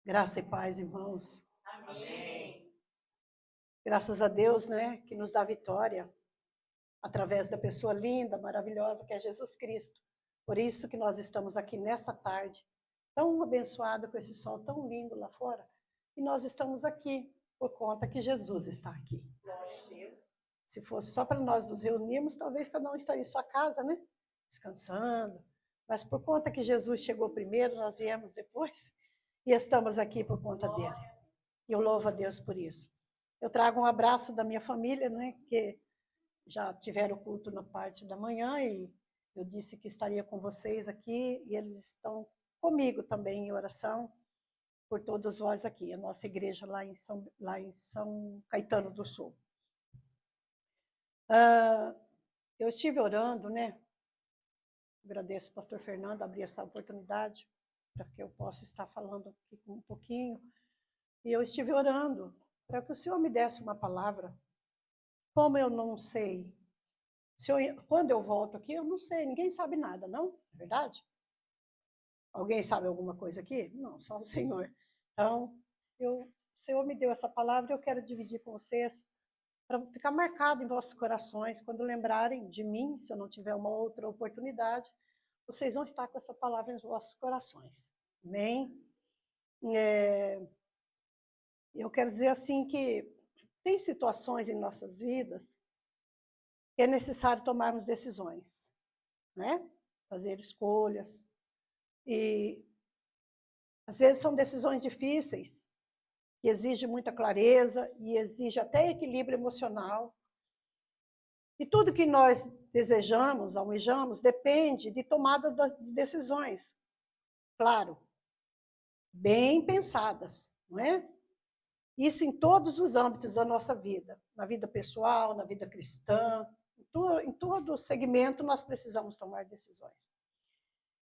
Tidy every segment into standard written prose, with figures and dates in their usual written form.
Graça e paz, irmãos. Amém. Graças a Deus, né, que nos dá vitória através da pessoa linda, maravilhosa que é Jesus Cristo. Por isso que nós estamos aqui nessa tarde, tão abençoada com esse sol tão lindo lá fora, e nós estamos aqui por conta que Jesus está aqui. Glória a Deus. Se fosse só para nós nos reunirmos, talvez cada um estaria em sua casa, né, descansando. Mas por conta que Jesus chegou primeiro, nós viemos depois, e estamos aqui por conta dele. E eu louvo a Deus por isso. Eu trago um abraço da minha família, né, que já tiveram culto na parte da manhã e eu disse que estaria com vocês aqui e eles estão comigo também em oração por todos vós aqui, a nossa igreja lá em São Caetano do Sul. Eu estive orando, né? Agradeço ao pastor Fernando abrir essa oportunidade para que eu possa estar falando aqui um pouquinho. E eu estive orando para que o Senhor me desse uma palavra. Como eu não sei, quando eu volto aqui, eu não sei, ninguém sabe nada, não? É verdade? Alguém sabe alguma coisa aqui? Não, só o Senhor. Então, o Senhor me deu essa palavra e eu quero dividir com vocês, para ficar marcado em vossos corações, quando lembrarem de mim, se eu não tiver uma outra oportunidade, vocês vão estar com essa palavra em vossos corações. Amém? Eu quero dizer assim que tem situações em nossas vidas que é necessário tomarmos decisões, né? Fazer escolhas. E às vezes são decisões difíceis, que exigem muita clareza e exigem até equilíbrio emocional. E tudo que nós desejamos, almejamos, depende de tomada de decisões. Claro, bem pensadas, não é? Isso em todos os âmbitos da nossa vida, na vida pessoal, na vida cristã, em todo segmento nós precisamos tomar decisões.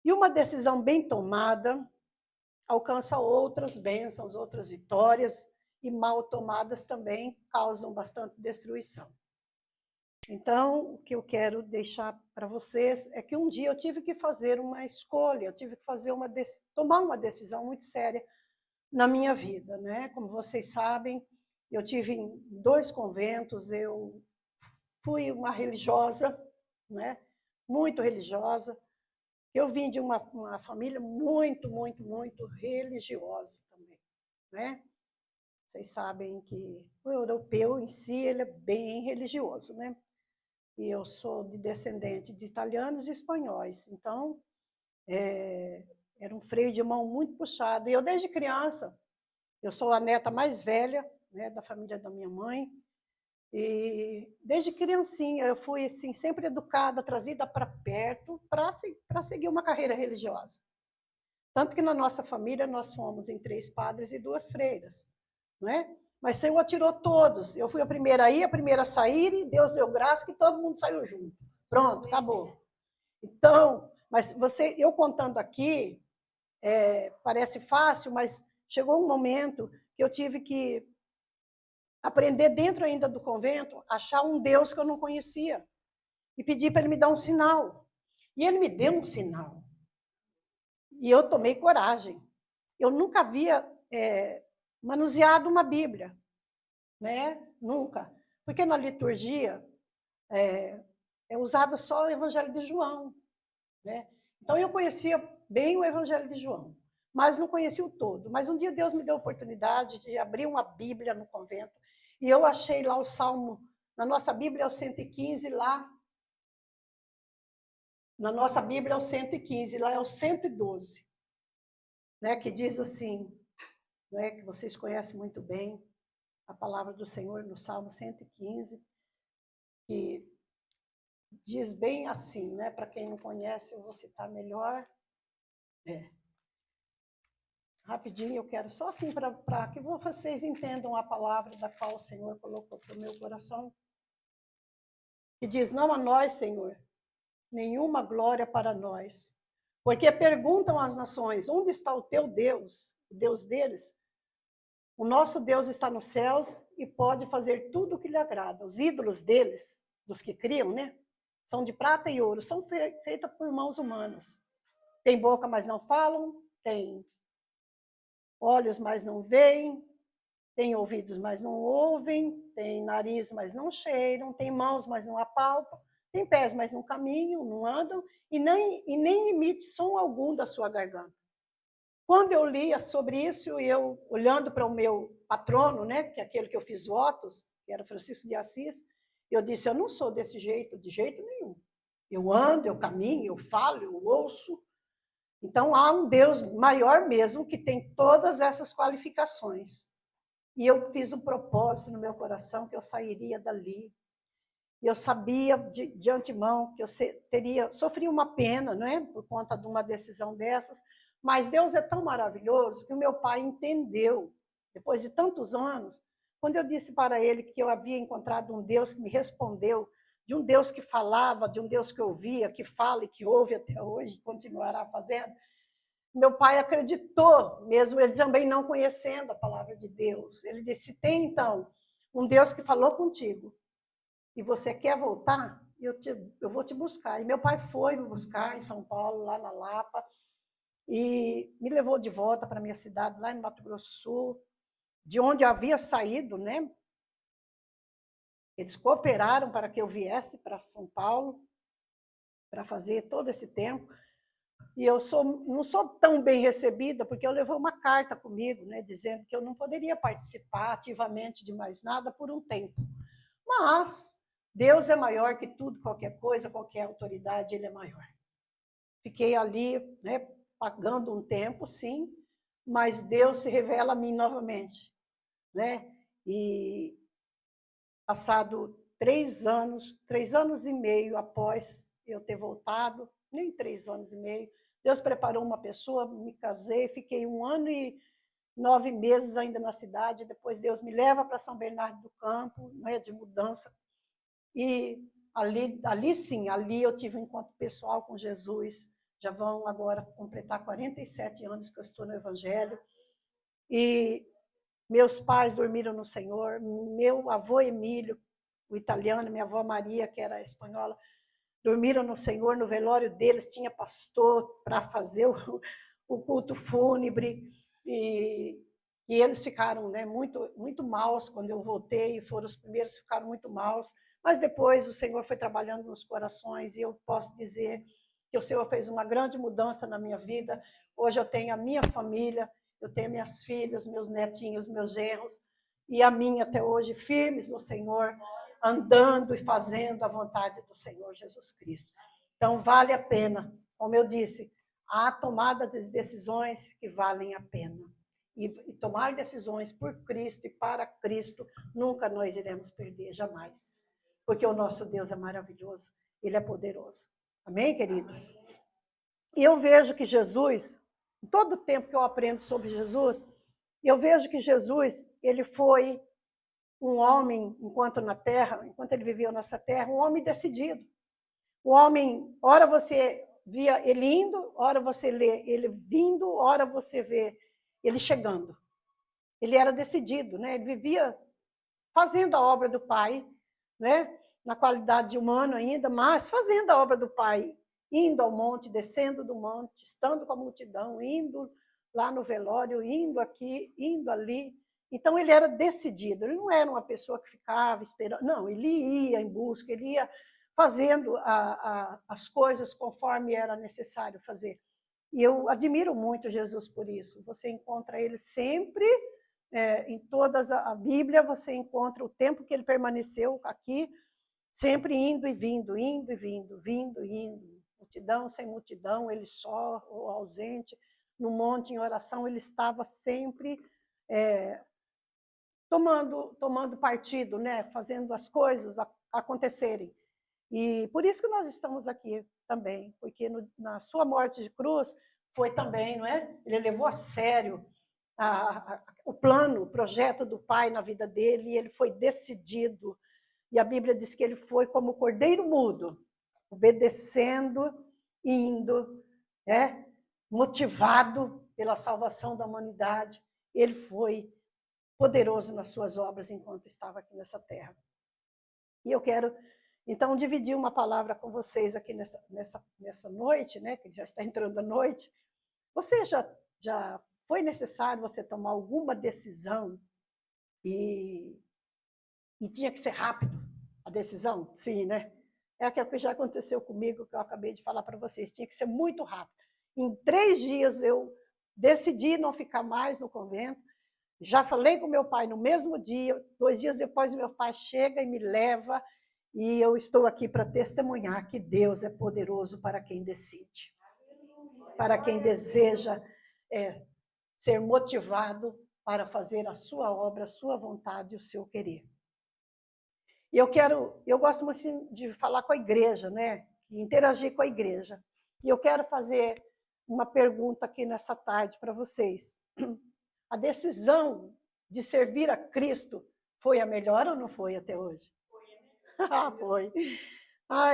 E uma decisão bem tomada alcança outras bênçãos, outras vitórias, e mal tomadas também causam bastante destruição. Então, o que eu quero deixar para vocês é que um dia eu tive que fazer uma escolha, eu tive que tomar uma decisão muito séria na minha vida, né? Como vocês sabem, eu tive em 2 conventos, eu fui uma religiosa, né? Muito religiosa. Eu vim de uma família muito, muito, muito religiosa também, né? Vocês sabem que o europeu em si, ele é bem religioso, né? E eu sou de descendente de italianos e espanhóis, então era um freio de mão muito puxado. E eu, desde criança, eu sou a neta mais velha, né, da família da minha mãe, e desde criancinha eu fui assim, sempre educada, trazida para perto para seguir uma carreira religiosa. Tanto que na nossa família nós fomos em 3 padres e 2 freiras, não é? Mas o Senhor tirou todos. Eu fui a primeira a ir, a primeira a sair, e Deus deu graça que todo mundo saiu junto. Pronto, acabou. Então, mas eu contando aqui, parece fácil, mas chegou um momento que eu tive que aprender dentro ainda do convento, achar um Deus que eu não conhecia e pedir para ele me dar um sinal. E ele me deu um sinal. E eu tomei coragem. Eu nunca havia manuseado uma Bíblia, né? Nunca. Porque na liturgia é usado só o Evangelho de João, né? Então eu conhecia bem o Evangelho de João, mas não conhecia o todo. Mas um dia Deus me deu a oportunidade de abrir uma Bíblia no convento e eu achei lá o Salmo, na nossa Bíblia é o 115, lá na nossa Bíblia é o 115, lá é o 112, né? Que diz assim, né? Que vocês conhecem muito bem, a palavra do Senhor no Salmo 115, que diz bem assim, né? Para quem não conhece, eu vou citar melhor. Rapidinho, eu quero só assim para que vocês entendam a palavra da qual o Senhor colocou para o meu coração. Que diz: não a nós, Senhor, nenhuma glória para nós. Porque perguntam às nações: onde está o teu Deus, o Deus deles? O nosso Deus está nos céus e pode fazer tudo o que lhe agrada. Os ídolos deles, dos que criam, né? São de prata e ouro, são feitas por mãos humanas. Tem boca, mas não falam, tem olhos, mas não veem, tem ouvidos, mas não ouvem, tem nariz, mas não cheiram, tem mãos, mas não apalpam, tem pés, mas não caminham, não andam, e nem emite som algum da sua garganta. Quando eu lia sobre isso, e eu olhando para o meu patrono, né, que é aquele que eu fiz votos, que era Francisco de Assis, eu disse, eu não sou desse jeito, de jeito nenhum. Eu ando, eu caminho, eu falo, eu ouço. Então, há um Deus maior mesmo que tem todas essas qualificações. E eu fiz um propósito no meu coração que eu sairia dali. E eu sabia de antemão que eu sofria uma pena, né, por conta de uma decisão dessas, mas Deus é tão maravilhoso que o meu pai entendeu, depois de tantos anos, quando eu disse para ele que eu havia encontrado um Deus que me respondeu, de um Deus que falava, de um Deus que ouvia, que fala e que ouve até hoje, e continuará fazendo. Meu pai acreditou, mesmo ele também não conhecendo a palavra de Deus. Ele disse, tem então um Deus que falou contigo e você quer voltar? Eu vou te buscar. E meu pai foi me buscar em São Paulo, lá na Lapa, e me levou de volta para a minha cidade, lá em Mato Grosso do Sul, de onde eu havia saído, né? Eles cooperaram para que eu viesse para São Paulo, para fazer todo esse tempo. E eu não sou tão bem recebida, porque eu levei uma carta comigo, né, dizendo que eu não poderia participar ativamente de mais nada por um tempo. Mas Deus é maior que tudo, qualquer coisa, qualquer autoridade, Ele é maior. Fiquei ali, né, pagando um tempo, sim, mas Deus se revela a mim novamente, né? E passado 3 anos e meio após eu ter voltado, nem 3 anos e meio, Deus preparou uma pessoa, me casei, fiquei 1 ano e 9 meses ainda na cidade, depois Deus me leva para São Bernardo do Campo, né, de mudança, e ali sim, ali eu tive um encontro pessoal com Jesus, já vão agora completar 47 anos que eu estou no Evangelho, e meus pais dormiram no Senhor, meu avô Emílio, o italiano, minha avó Maria, que era espanhola, dormiram no Senhor, no velório deles tinha pastor para fazer o culto fúnebre, e eles ficaram, né, muito, muito maus quando eu voltei, foram os primeiros que ficaram muito maus, mas depois o Senhor foi trabalhando nos corações, e eu posso dizer que o Senhor fez uma grande mudança na minha vida. Hoje eu tenho a minha família, eu tenho minhas filhas, meus netinhos, meus genros, e a minha até hoje, firmes no Senhor, andando e fazendo a vontade do Senhor Jesus Cristo. Então, vale a pena. Como eu disse, há tomada de decisões que valem a pena. E tomar decisões por Cristo e para Cristo, nunca nós iremos perder, jamais. Porque o nosso Deus é maravilhoso, Ele é poderoso. Amém, queridos? E eu vejo que Jesus, em todo o tempo que eu aprendo sobre Jesus, eu vejo que Jesus, ele foi um homem, enquanto na terra, enquanto ele vivia nessa terra, um homem decidido. Um homem, ora você via ele indo, ora você lê ele vindo, ora você vê ele chegando. Ele era decidido, né? Ele vivia fazendo a obra do Pai, né? Na qualidade de humano ainda, mas fazendo a obra do Pai, indo ao monte, descendo do monte, estando com a multidão, indo lá no velório, indo aqui, indo ali. Então, ele era decidido, ele não era uma pessoa que ficava esperando, não, ele ia em busca, ele ia fazendo as coisas conforme era necessário fazer. E eu admiro muito Jesus por isso. Você encontra ele sempre, em toda a Bíblia, você encontra o tempo que ele permaneceu aqui, sempre indo e vindo, indo e vindo, vindo e indo. Multidão sem multidão, ele só ou ausente, no monte em oração, ele estava sempre tomando partido, né? Fazendo as coisas acontecerem. E por isso que nós estamos aqui também, porque na sua morte de cruz foi também, não é? Ele levou a sério o plano, o projeto do Pai na vida dele, e ele foi decidido. E a Bíblia diz que ele foi como o cordeiro mudo, obedecendo, indo, motivado pela salvação da humanidade. Ele foi poderoso nas suas obras enquanto estava aqui nessa terra. E eu quero, então, dividir uma palavra com vocês aqui nessa noite, né, que já está entrando a noite. Você já foi necessário você tomar alguma decisão e tinha que ser rápido a decisão? Sim, né? É aquilo que já aconteceu comigo, que eu acabei de falar para vocês. Tinha que ser muito rápido. Em 3 dias eu decidi não ficar mais no convento. Já falei com meu pai no mesmo dia. 2 dias depois, meu pai chega e me leva. E eu estou aqui para testemunhar que Deus é poderoso para quem decide. Para quem deseja ser motivado para fazer a sua obra, a sua vontade, o seu querer. E eu gosto muito assim, de falar com a igreja, né? Interagir com a igreja. E eu quero fazer uma pergunta aqui nessa tarde para vocês. A decisão de servir a Cristo foi a melhor ou não foi até hoje? Foi.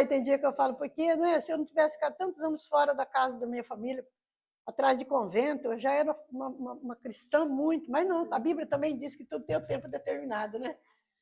Tem dia que eu falo, porque né, se eu não tivesse ficado tantos anos fora da casa da minha família, atrás de convento, eu já era uma cristã muito, mas não, a Bíblia também diz que tudo tem o tempo determinado, né?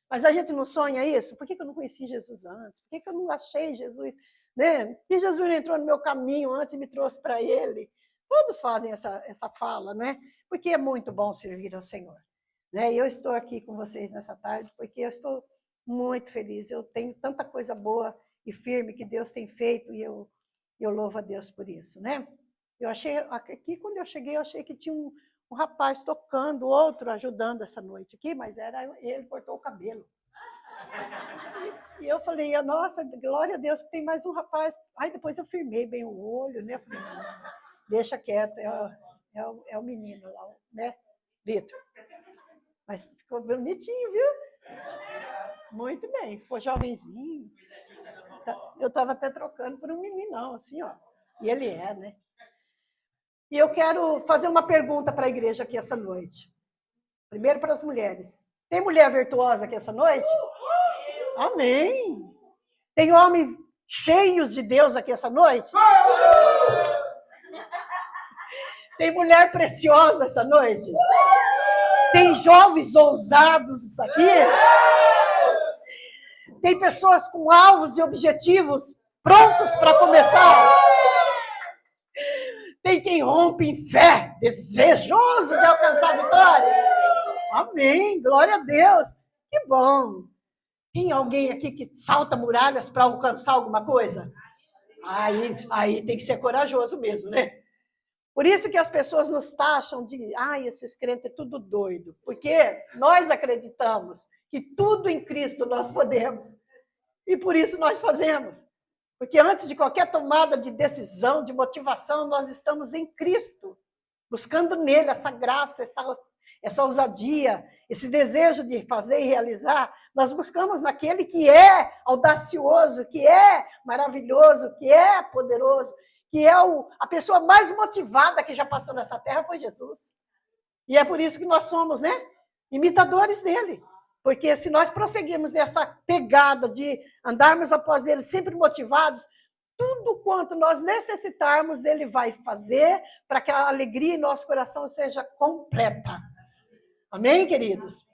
Mas a gente não sonha isso? Por que eu não conheci Jesus antes? Por que eu não achei Jesus? Né? Por que Jesus entrou no meu caminho antes e me trouxe para ele? Todos fazem essa fala, né? Porque é muito bom servir ao Senhor. Né? E eu estou aqui com vocês nessa tarde porque eu estou muito feliz. Eu tenho tanta coisa boa e firme que Deus tem feito e eu louvo a Deus por isso, né? Eu achei, aqui quando eu cheguei, eu achei que tinha um rapaz tocando, outro ajudando essa noite aqui, mas era ele, cortou o cabelo. E eu falei, nossa, glória a Deus que tem mais um rapaz. Aí depois eu firmei bem o olho, né? Falei, não, deixa quieto, é o menino lá, né? Vitor. Mas ficou bonitinho, viu? Muito bem, ficou jovenzinho. Eu estava até trocando por um meninão, assim, ó. E ele é, né? E eu quero fazer uma pergunta para a igreja aqui essa noite. Primeiro para as mulheres. Tem mulher virtuosa aqui essa noite? Amém. Tem homens cheios de Deus aqui essa noite? Tem mulher preciosa essa noite? Tem jovens ousados aqui? Tem pessoas com alvos e objetivos prontos para começar? Tem quem rompe em fé, desejoso de alcançar a vitória? Amém, glória a Deus. Que bom. Tem alguém aqui que salta muralhas para alcançar alguma coisa? Aí tem que ser corajoso mesmo, né? Por isso que as pessoas nos taxam de, esses crentes é tudo doido. Porque nós acreditamos que tudo em Cristo nós podemos. E por isso nós fazemos. Porque antes de qualquer tomada de decisão, de motivação, nós estamos em Cristo, buscando nele essa graça, essa ousadia, esse desejo de fazer e realizar. Nós buscamos naquele que é audacioso, que é maravilhoso, que é poderoso, que é a pessoa mais motivada que já passou nessa terra, foi Jesus. E é por isso que nós somos, né, imitadores dele. Porque se nós prosseguirmos nessa pegada de andarmos após ele sempre motivados, tudo quanto nós necessitarmos, ele vai fazer para que a alegria em nosso coração seja completa. Amém, queridos?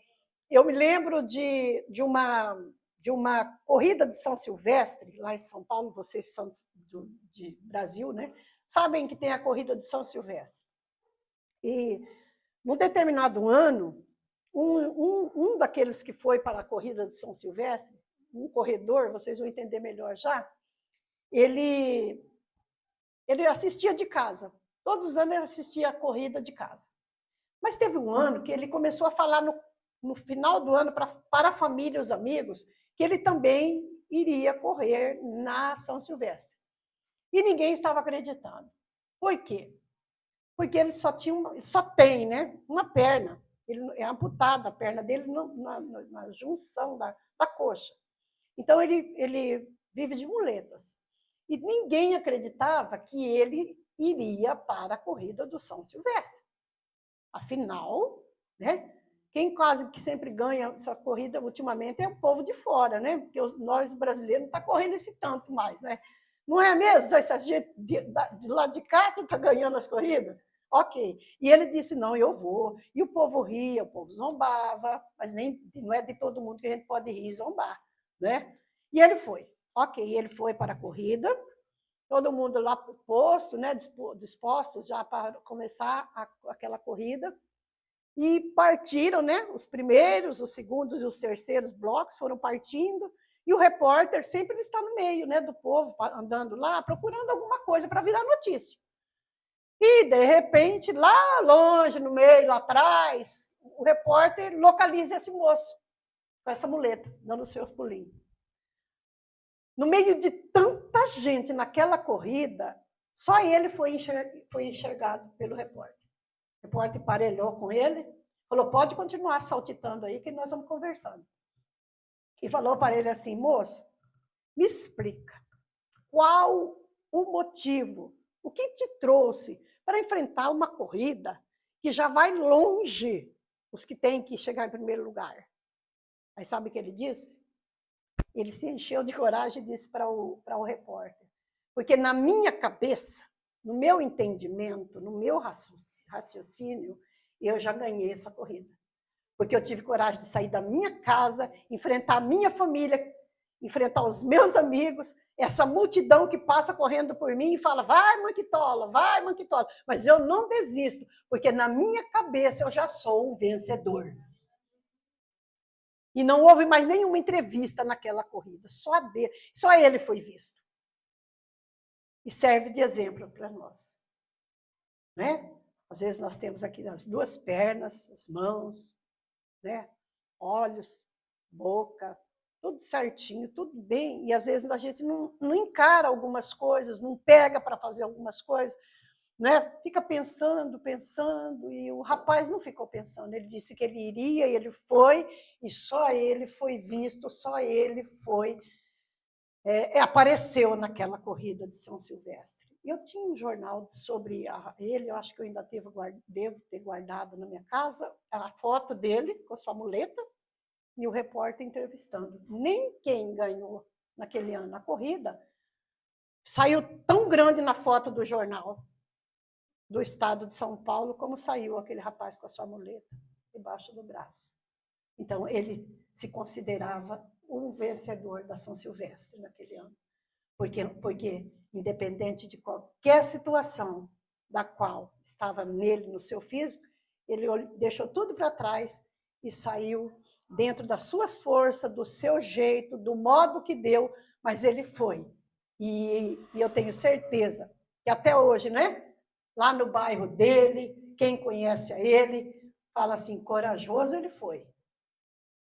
Eu me lembro de uma corrida de São Silvestre, lá em São Paulo, vocês são de Brasil, né? Sabem que tem a corrida de São Silvestre. E, num determinado ano, um daqueles que foi para a corrida de São Silvestre, um corredor, vocês vão entender melhor já, ele assistia de casa. Todos os anos ele assistia a corrida de casa. Mas teve um ano que ele começou a falar no final do ano para a família e os amigos que ele também iria correr na São Silvestre. E ninguém estava acreditando. Por quê? Porque ele só tem, né, uma perna. Ele é amputado a perna dele na junção da coxa. Então, ele vive de muletas. E ninguém acreditava que ele iria para a corrida do São Silvestre. Afinal, né, quem quase que sempre ganha essa corrida ultimamente é o povo de fora, né? Porque nós brasileiros não estamos correndo esse tanto mais, né? Não é mesmo? Essa gente de lá de cá que está ganhando as corridas? Ok. E ele disse, não, eu vou. E o povo ria, o povo zombava, mas não é de todo mundo que a gente pode rir e zombar, né? E ele foi. Ok, ele foi para a corrida todo mundo lá para o posto, né, dispostos já para começar aquela corrida. E partiram, né, os primeiros, os segundos e os terceiros blocos foram partindo, e o repórter sempre está no meio, né, do povo, andando lá, procurando alguma coisa para virar notícia. E, de repente, lá longe, no meio, lá atrás, o repórter localiza esse moço, com essa muleta, dando os seus pulinhos. No meio de tanta gente naquela corrida, só ele foi enxergado pelo repórter. O repórter parelhou com ele, falou, pode continuar saltitando aí, que nós vamos conversando. E falou para ele assim, moço, me explica, qual o motivo, o que te trouxe para enfrentar uma corrida que já vai longe os que têm que chegar em primeiro lugar? Aí sabe o que ele disse? Ele se encheu de coragem e disse para o repórter, porque na minha cabeça, no meu entendimento, no meu raciocínio, eu já ganhei essa corrida. Porque eu tive coragem de sair da minha casa, enfrentar a minha família, enfrentar os meus amigos, essa multidão que passa correndo por mim e fala, vai, Manquitola, vai, Manquitola. Mas eu não desisto, porque na minha cabeça eu já sou um vencedor. E não houve mais nenhuma entrevista naquela corrida, só ele foi visto. E serve de exemplo para nós. Né? Às vezes nós temos aqui as duas pernas, as mãos, né? Olhos, boca, tudo certinho, tudo bem. E às vezes a gente não encara algumas coisas, não pega para fazer algumas coisas, né? Fica pensando, e o rapaz não ficou pensando. Ele disse que ele iria, e ele foi, e só ele foi visto, só ele foi, apareceu naquela corrida de São Silvestre. Eu tinha um jornal sobre ele, eu acho que eu ainda devo ter guardado na minha casa, a foto dele com a sua muleta, e o repórter entrevistando. Nem quem ganhou naquele ano a corrida saiu tão grande na foto do jornal do estado de São Paulo como saiu aquele rapaz com a sua muleta debaixo do braço. Então, ele se considerava um vencedor da São Silvestre naquele ano. Porque independente de qualquer situação da qual estava nele, no seu físico, ele deixou tudo para trás e saiu dentro das suas forças, do seu jeito, do modo que deu, mas ele foi. E eu tenho certeza que até hoje, né? Lá no bairro dele, quem conhece a ele, fala assim, corajoso ele foi.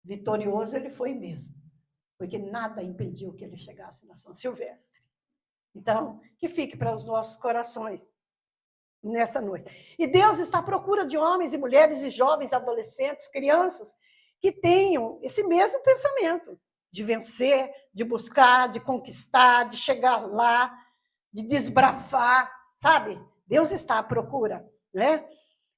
Vitorioso ele foi mesmo. Porque nada impediu que ele chegasse na São Silvestre. Então, que fique para os nossos corações nessa noite. E Deus está à procura de homens e mulheres e jovens, adolescentes, crianças, que tenham esse mesmo pensamento de vencer, de buscar, de conquistar, de chegar lá, de desbravar, sabe? Deus está à procura, né?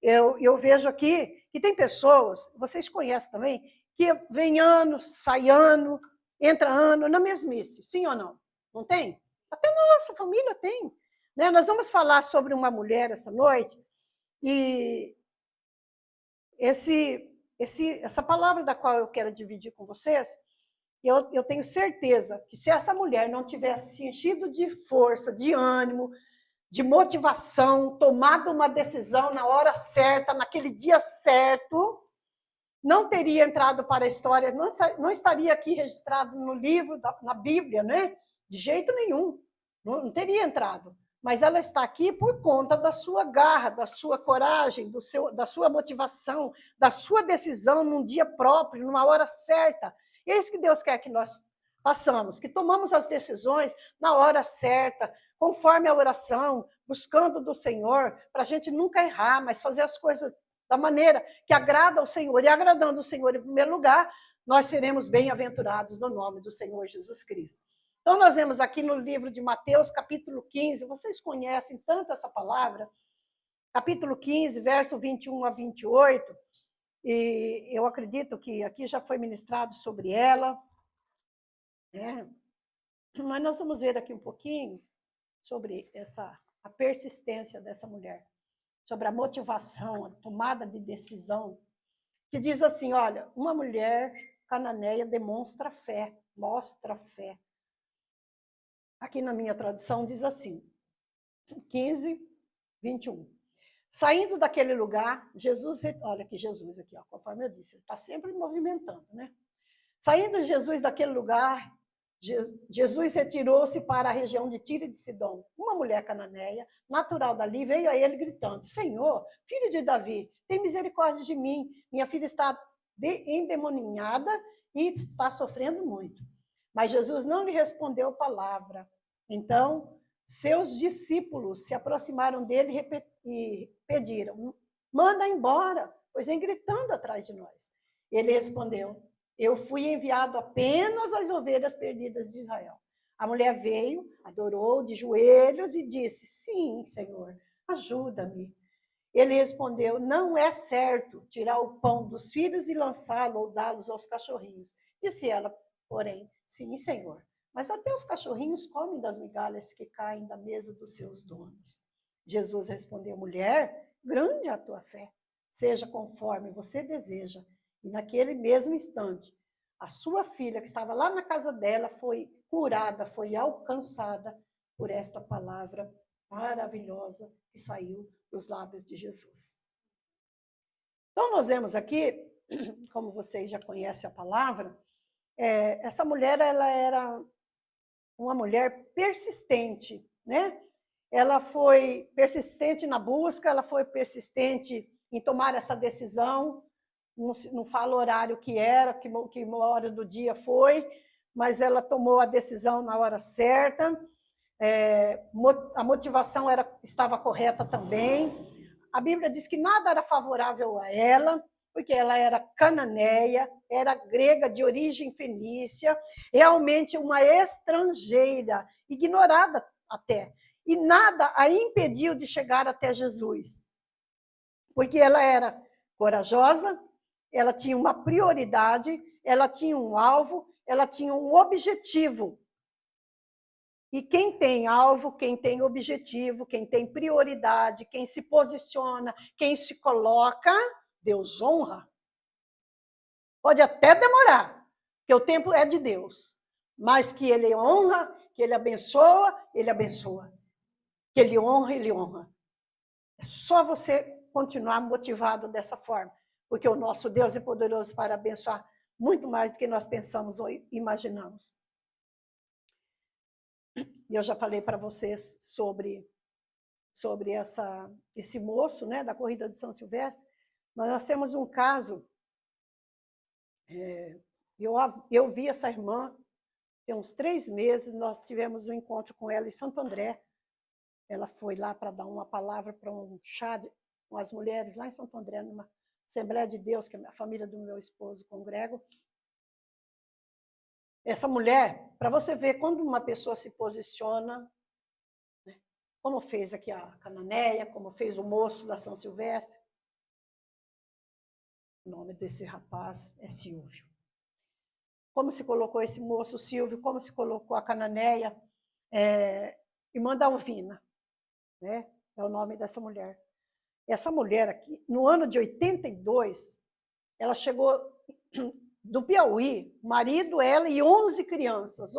Eu vejo aqui que tem pessoas, vocês conhecem também, que vem ano, sai ano, entra ano na mesmice, sim ou não? Não tem? Até na nossa família tem. Né? Nós vamos falar sobre uma mulher essa noite, e essa palavra da qual eu quero dividir com vocês, eu tenho certeza que se essa mulher não tivesse se enchido de força, de ânimo, de motivação, tomado uma decisão na hora certa, naquele dia certo, não teria entrado para a história, não estaria aqui registrado no livro, na Bíblia, né? De jeito nenhum, não teria entrado. Mas ela está aqui por conta da sua garra, da sua coragem, da sua motivação, da sua decisão num dia próprio, numa hora certa. E é isso que Deus quer que nós façamos, que tomamos as decisões na hora certa, conforme a oração, buscando do Senhor, para a gente nunca errar, mas fazer as coisas da maneira que agrada ao Senhor. E agradando o Senhor em primeiro lugar, nós seremos bem-aventurados no nome do Senhor Jesus Cristo. Então, nós vemos aqui no livro de Mateus, capítulo 15, vocês conhecem tanto essa palavra, capítulo 15, verso 21 a 28, e eu acredito que aqui já foi ministrado sobre ela, né? Mas nós vamos ver aqui um pouquinho sobre a persistência dessa mulher, sobre a motivação, a tomada de decisão, que diz assim, olha, uma mulher cananeia demonstra fé, mostra fé. aqui na minha tradução diz assim, 15, 21. Saindo daquele lugar, Jesus, olha aqui Jesus aqui, ó, conforme eu disse, ele está sempre movimentando, né? Saindo Jesus daquele lugar, Jesus retirou-se para a região de Tiro e de Sidom. Uma mulher cananeia, natural dali, veio a ele gritando, Senhor, filho de Davi, tem misericórdia de mim, minha filha está endemoniada e está sofrendo muito. Mas Jesus não lhe respondeu palavra. Então, seus discípulos se aproximaram dele e pediram, manda embora, pois vem gritando atrás de nós. Ele respondeu, eu fui enviado apenas às ovelhas perdidas de Israel. A mulher veio, adorou de joelhos e disse, sim, Senhor, ajuda-me. Ele respondeu, não é certo tirar o pão dos filhos e lançá-lo ou dá-los aos cachorrinhos. Disse ela, porém, sim, Senhor, mas até os cachorrinhos comem das migalhas que caem da mesa dos seus donos. Jesus respondeu, mulher, grande é a tua fé, seja conforme você deseja. E naquele mesmo instante, a sua filha, que estava lá na casa dela, foi curada, foi alcançada por esta palavra maravilhosa que saiu dos lábios de Jesus. Então, nós vemos aqui, como vocês já conhecem a palavra, essa mulher, ela era uma mulher persistente, né? Ela foi persistente na busca, ela foi persistente em tomar essa decisão, não fala o horário que era, que hora do dia foi, mas ela tomou a decisão na hora certa, a motivação estava correta também. A Bíblia diz que nada era favorável a ela, porque ela era cananeia, era grega de origem fenícia, realmente uma estrangeira, ignorada até. E nada a impediu de chegar até Jesus, porque ela era corajosa, ela tinha uma prioridade, ela tinha um alvo, ela tinha um objetivo. E quem tem alvo, quem tem objetivo, quem tem prioridade, quem se posiciona, quem se coloca, Deus honra. Pode até demorar, porque o tempo é de Deus. Mas que ele honra, que ele abençoa, ele abençoa. Que ele honra, ele honra. É só você continuar motivado dessa forma, porque o nosso Deus é poderoso para abençoar muito mais do que nós pensamos ou imaginamos. E eu já falei para vocês sobre esse moço, né, da corrida de São Silvestre. Nós temos um caso, eu vi essa irmã, tem uns 3 meses, nós tivemos um encontro com ela em Santo André. Ela foi lá para dar uma palavra para um chá com as mulheres lá em Santo André, numa Assembleia de Deus, que a família do meu esposo congrega. Essa mulher, para você ver quando uma pessoa se posiciona, né, como fez aqui a cananeia, como fez o moço da São Silvestre. O nome desse rapaz é Silvio. Como se colocou esse moço Silvio, como se colocou a cananeia, irmã Dalvina, né? É o nome dessa mulher. Essa mulher aqui, no ano de 82, ela chegou do Piauí, marido, ela e 11 crianças.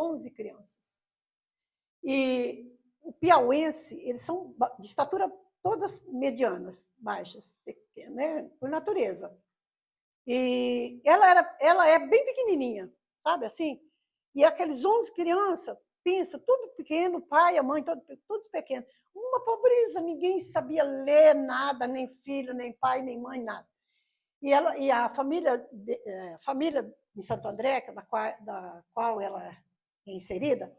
E o piauense, eles são de estatura todas medianas, baixas, né, por natureza. E ela é bem pequenininha, sabe assim? E aqueles 11 crianças, pensa, tudo pequeno, pai, a mãe, todos pequenos. Uma pobreza, ninguém sabia ler nada, nem filho, nem pai, nem mãe, nada. E a família de Santo André, da qual ela é inserida,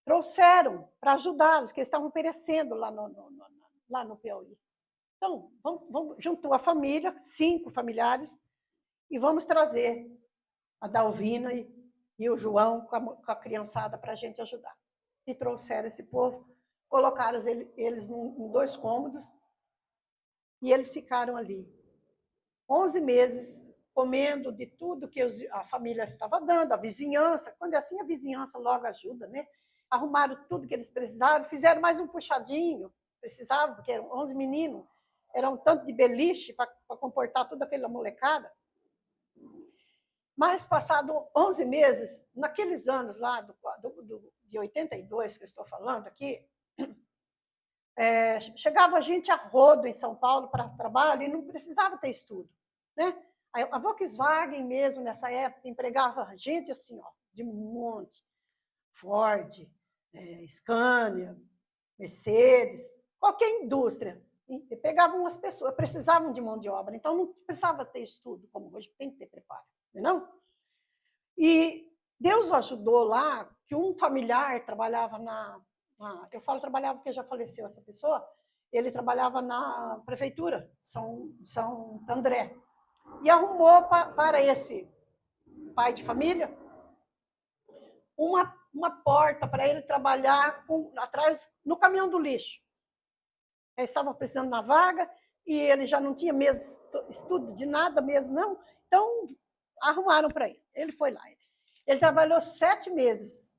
trouxeram para ajudá-los, que eles estavam perecendo lá no Piauí. Então, juntou a família, 5 familiares, e vamos trazer a Dalvina e o João com a criançada para a gente ajudar. E trouxeram esse povo, colocaram eles em 2 cômodos, e eles ficaram ali 11 meses, comendo de tudo que a família estava dando, a vizinhança. Quando é assim, a vizinhança logo ajuda, né? Arrumaram tudo que eles precisavam, fizeram mais um puxadinho, precisavam, porque eram 11 meninos, era um tanto de beliche para comportar toda aquela molecada. Mas, passado 11 meses, naqueles anos lá de 82 que eu estou falando aqui, chegava gente a rodo em São Paulo para trabalho e não precisava ter estudo, né? A Volkswagen mesmo, nessa época, empregava gente assim, ó, de monte. Ford, Scania, Mercedes, qualquer indústria. E pegavam umas pessoas, precisavam de mão de obra, então não precisava ter estudo, como hoje tem que ter preparo, não? E Deus ajudou lá, que um familiar trabalhava eu falo trabalhava porque já faleceu essa pessoa, ele trabalhava na prefeitura, São André, e arrumou para esse pai de família uma porta para ele trabalhar atrás no caminhão do lixo. Ele estava precisando na vaga e ele já não tinha mesmo estudo de nada mesmo, não. Então, arrumaram para ele. Ele foi lá. Ele trabalhou 7 meses,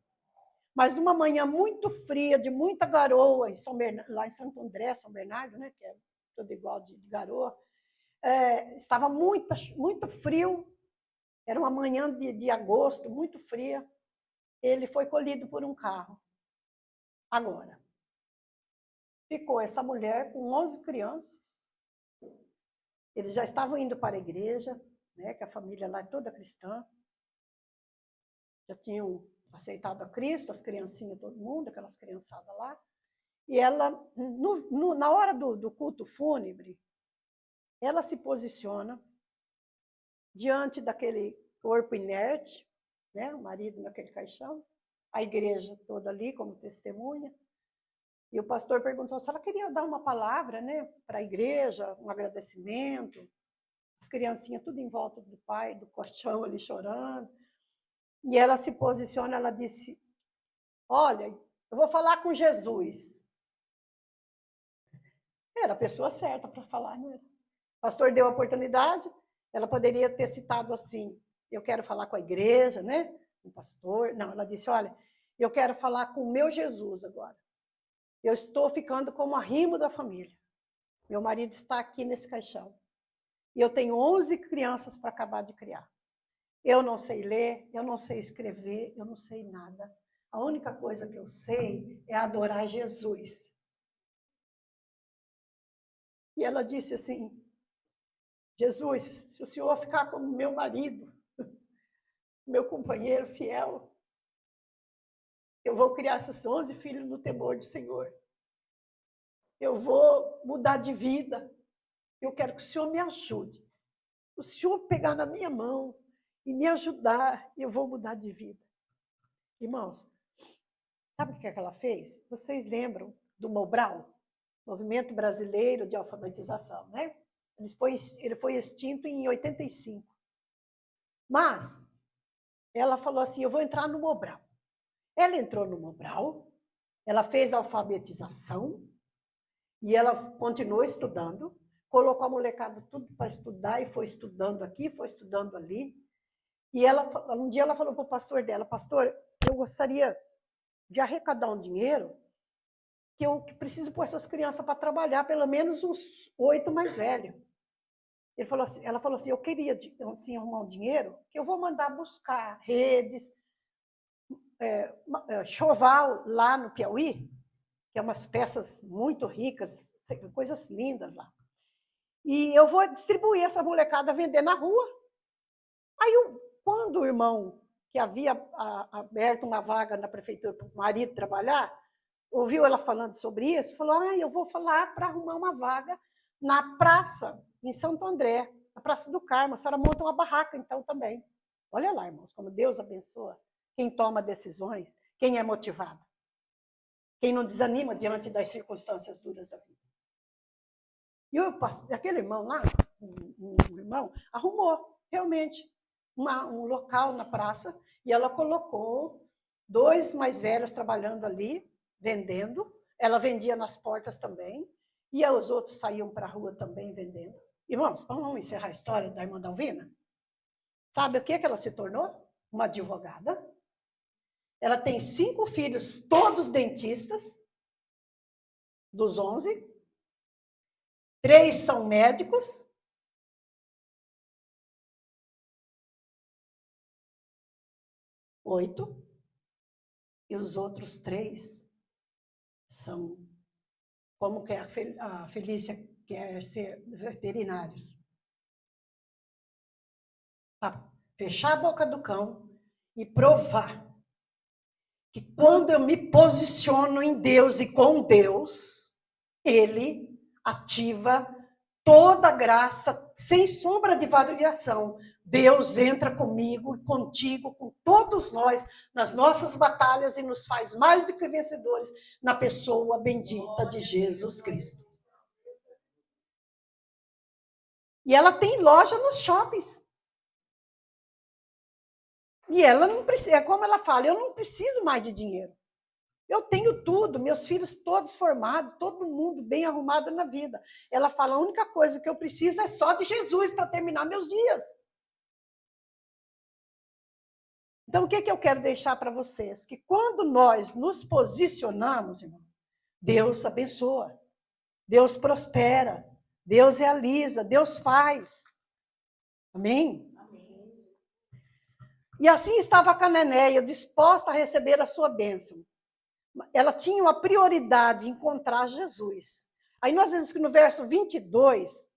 mas numa manhã muito fria, de muita garoa, lá em Santo André, São Bernardo, né, que é tudo igual de garoa, estava muito frio, era uma manhã de agosto, muito fria. Ele foi colhido por um carro. Agora, ficou essa mulher com 11 crianças. Eles já estavam indo para a igreja, né, que a família lá é toda cristã. Já tinham aceitado a Cristo, as criancinhas, todo mundo, aquelas criançadas lá. E ela, na hora do culto fúnebre, ela se posiciona diante daquele corpo inerte, né, o marido naquele caixão, a igreja toda ali como testemunha. E o pastor perguntou se ela queria dar uma palavra, né, para a igreja, um agradecimento. As criancinhas tudo em volta do pai, do colchão ali chorando. E ela se posiciona, ela disse, olha, eu vou falar com Jesus. Era a pessoa certa para falar, né? O pastor deu a oportunidade, ela poderia ter citado assim, eu quero falar com a igreja, né? O pastor. Não, ela disse, olha, eu quero falar com o meu Jesus agora. Eu estou ficando como arrimo da família. Meu marido está aqui nesse caixão. E eu tenho 11 crianças para acabar de criar. Eu não sei ler, eu não sei escrever, eu não sei nada. A única coisa que eu sei é adorar Jesus. E ela disse assim, Jesus, se o Senhor ficar como meu marido, meu companheiro fiel, eu vou criar esses 11 filhos no temor do Senhor. Eu vou mudar de vida. Eu quero que o Senhor me ajude. O Senhor pegar na minha mão e me ajudar, eu vou mudar de vida. Irmãos, sabe o que ela fez? Vocês lembram do Mobral? Movimento Brasileiro de Alfabetização, né? Ele foi extinto em 85. Mas ela falou assim, eu vou entrar no Mobral. Ela entrou no Mobral, ela fez a alfabetização e ela continuou estudando, colocou a molecada tudo para estudar e foi estudando aqui, foi estudando ali. E um dia ela falou para o pastor dela, pastor, eu gostaria de arrecadar um dinheiro que eu preciso pôr essas crianças para trabalhar, pelo menos uns 8 mais velhos. Ela falou assim, eu queria assim, arrumar um dinheiro que eu vou mandar buscar redes, choval lá no Piauí, que é umas peças muito ricas, coisas lindas lá. E eu vou distribuir essa molecada, vender na rua. Aí, quando o irmão, que havia aberto uma vaga na prefeitura para o marido trabalhar, ouviu ela falando sobre isso, falou, eu vou falar para arrumar uma vaga na praça, em Santo André, na Praça do Carmo. A senhora monta uma barraca, então, também. Olha lá, irmãos, como Deus abençoa quem toma decisões, quem é motivado, quem não desanima diante das circunstâncias duras da vida. E aquele irmão lá, um irmão, arrumou, realmente, um local na praça, e ela colocou 2 mais velhos trabalhando ali, vendendo. Ela vendia nas portas também, e os outros saíam para a rua também vendendo. Irmãos, vamos encerrar a história da irmã Dalvina? Sabe o que ela se tornou? Uma advogada. Ela tem 5 filhos, todos dentistas, dos 11. 3 são médicos. 8. E os outros 3 são, como que a Felícia quer ser veterinários. Para fechar a boca do cão e provar que quando eu me posiciono em Deus e com Deus, Ele ativa toda a graça, sem sombra de variação. Deus entra comigo e contigo, com todos nós, nas nossas batalhas e nos faz mais do que vencedores na pessoa bendita de Jesus Cristo. E ela tem loja nos shoppings. E ela não precisa, é como ela fala, eu não preciso mais de dinheiro. Eu tenho tudo, meus filhos todos formados, todo mundo bem arrumado na vida. Ela fala, a única coisa que eu preciso é só de Jesus para terminar meus dias. Então, o que eu quero deixar para vocês? Que quando nós nos posicionamos, irmão, Deus abençoa, Deus prospera, Deus realiza, Deus faz. Amém? E assim estava a Cananeia, disposta a receber a sua bênção. Ela tinha uma prioridade em encontrar Jesus. Aí nós vemos que no verso 22,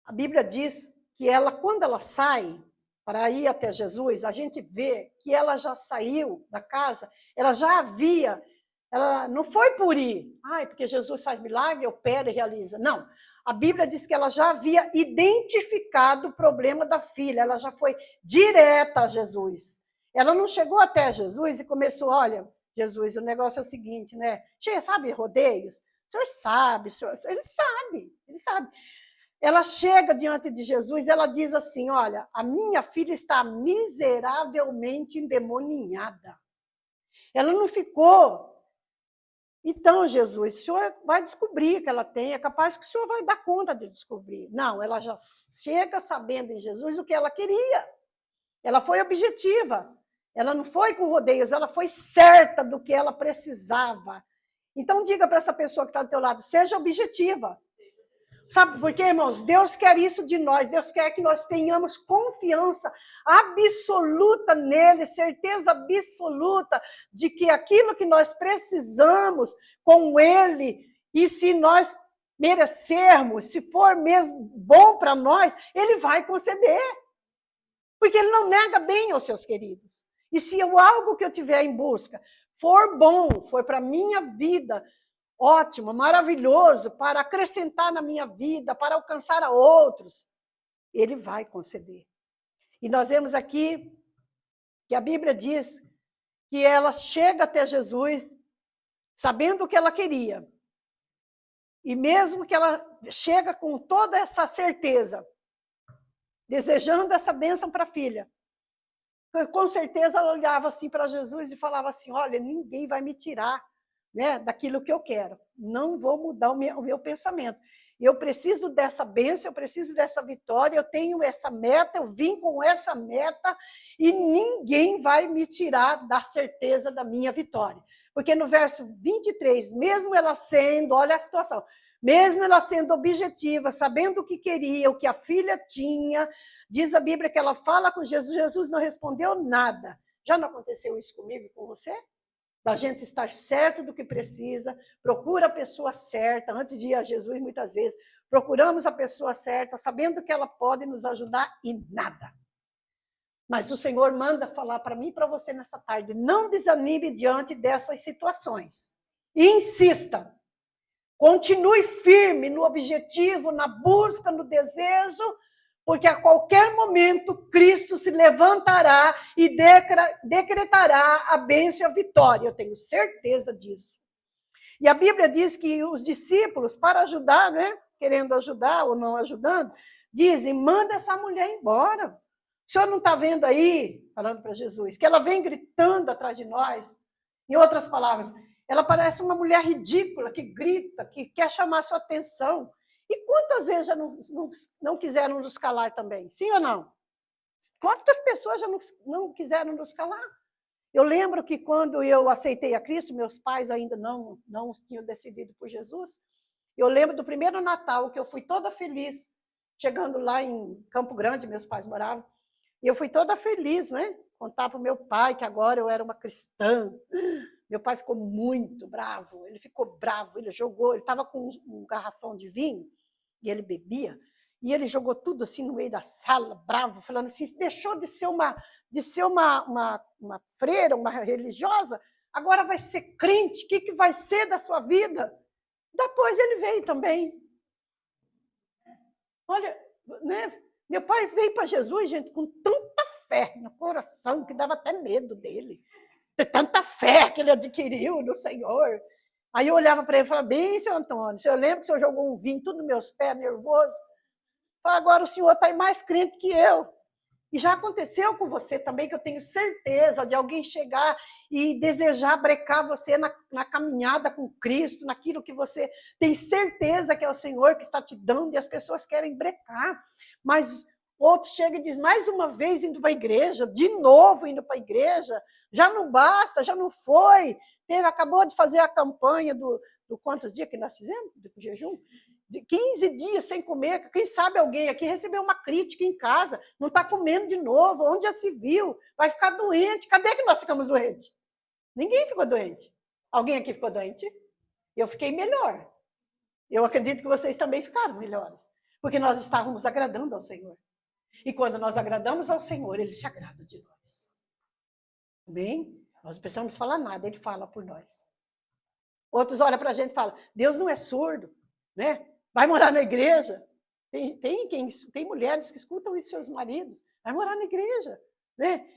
a Bíblia diz que ela, quando ela sai para ir até Jesus, a gente vê que ela já saiu da casa, ela já havia, ela não foi por ir, porque Jesus faz milagre, opera e realiza. Não. A Bíblia diz que ela já havia identificado o problema da filha, ela já foi direta a Jesus. Ela não chegou até Jesus e começou, olha, Jesus, o negócio é o seguinte, né? Você sabe rodeios? O senhor sabe, ele sabe. Ela chega diante de Jesus, ela diz assim, olha, a minha filha está miseravelmente endemoniada. Ela não ficou... Então, Jesus, o senhor vai descobrir que ela tem, é capaz que o senhor vai dar conta de descobrir. Não, ela já chega sabendo em Jesus o que ela queria. Ela foi objetiva. Ela não foi com rodeios, ela foi certa do que ela precisava. Então, diga para essa pessoa que está do teu lado, seja objetiva. Sabe por quê, irmãos? Deus quer isso de nós. Deus quer que nós tenhamos confiança absoluta nele, certeza absoluta de que aquilo que nós precisamos com ele, e se nós merecermos, se for mesmo bom para nós, ele vai conceder. Porque ele não nega bem aos seus queridos. E se algo que eu tiver em busca for bom, for para a minha vida, ótimo, maravilhoso, para acrescentar na minha vida, para alcançar a outros, ele vai conceder. E nós vemos aqui que a Bíblia diz que ela chega até Jesus sabendo o que ela queria. E mesmo que ela chega com toda essa certeza, desejando essa bênção para a filha, com certeza ela olhava assim para Jesus e falava assim, olha, ninguém vai me tirar, né, daquilo que eu quero. Não vou mudar o meu pensamento. Eu preciso dessa bênção, eu preciso dessa vitória, eu tenho essa meta, eu vim com essa meta e ninguém vai me tirar da certeza da minha vitória. Porque no verso 23, mesmo ela sendo, olha a situação, mesmo ela sendo objetiva, sabendo o que queria, o que a filha tinha, diz a Bíblia que ela fala com Jesus, Jesus não respondeu nada. Já não aconteceu isso comigo e com você? Da gente estar certo do que precisa, procura a pessoa certa, antes de ir a Jesus, muitas vezes, procuramos a pessoa certa, sabendo que ela pode nos ajudar e nada. Mas o Senhor manda falar para mim e para você nessa tarde, não desanime diante dessas situações. E insista, continue firme no objetivo, na busca, no desejo, porque a qualquer momento Cristo se levantará e decretará a bênção e a vitória. Eu tenho certeza disso. E a Bíblia diz que os discípulos, para ajudar, né, querendo ajudar ou não ajudando, dizem, manda essa mulher embora. O senhor não está vendo aí, falando para Jesus, que ela vem gritando atrás de nós? Em outras palavras, ela parece uma mulher ridícula, que grita, que quer chamar sua atenção. E quantas vezes já não quiseram nos calar também? Sim ou não? Quantas pessoas já não quiseram nos calar? Eu lembro que quando eu aceitei a Cristo, meus pais ainda não tinham decidido por Jesus. Eu lembro do primeiro Natal, que eu fui toda feliz, chegando lá em Campo Grande, meus pais moravam, E eu fui toda feliz, né? Contar para o meu pai que agora eu era uma cristã. Meu pai ficou muito bravo, ele ficou bravo, ele jogou, ele estava com um garrafão de vinho, e ele bebia, e ele jogou tudo assim no meio da sala, bravo, falando assim, deixou de ser uma freira, uma religiosa, agora vai ser crente, o que vai ser da sua vida? Depois ele veio também. Olha, né? Meu pai veio para Jesus, gente, com tanta fé no coração, que dava até medo dele. De tanta fé que ele adquiriu no Senhor. Aí eu olhava para ele e falava, bem, seu Antônio, eu lembro que o senhor jogou um vinho tudo nos meus pés, nervoso. Agora o senhor está mais crente que eu. E já aconteceu com você também, que eu tenho certeza de alguém chegar e desejar brecar você na caminhada com Cristo, naquilo que você tem certeza que é o Senhor que está te dando, e as pessoas querem brecar. Mas outro chega e diz, mais uma vez indo para a igreja, de novo indo para a igreja, já não basta, já não foi. Acabou de fazer a campanha do quantos dias que nós fizemos? Do jejum? De 15 dias sem comer, quem sabe alguém aqui recebeu uma crítica em casa, não está comendo de novo, onde já se viu, vai ficar doente. Cadê que nós ficamos doentes? Ninguém ficou doente. Alguém aqui ficou doente? Eu fiquei melhor. Eu acredito que vocês também ficaram melhores, porque nós estávamos agradando ao Senhor. E quando nós agradamos ao Senhor, Ele se agrada de nós. Amém? Nós não precisamos falar nada, Ele fala por nós. Outros olham para a gente e falam, Deus não é surdo, né? Vai morar na igreja. Tem mulheres que escutam isso seus maridos. Vai morar na igreja, né?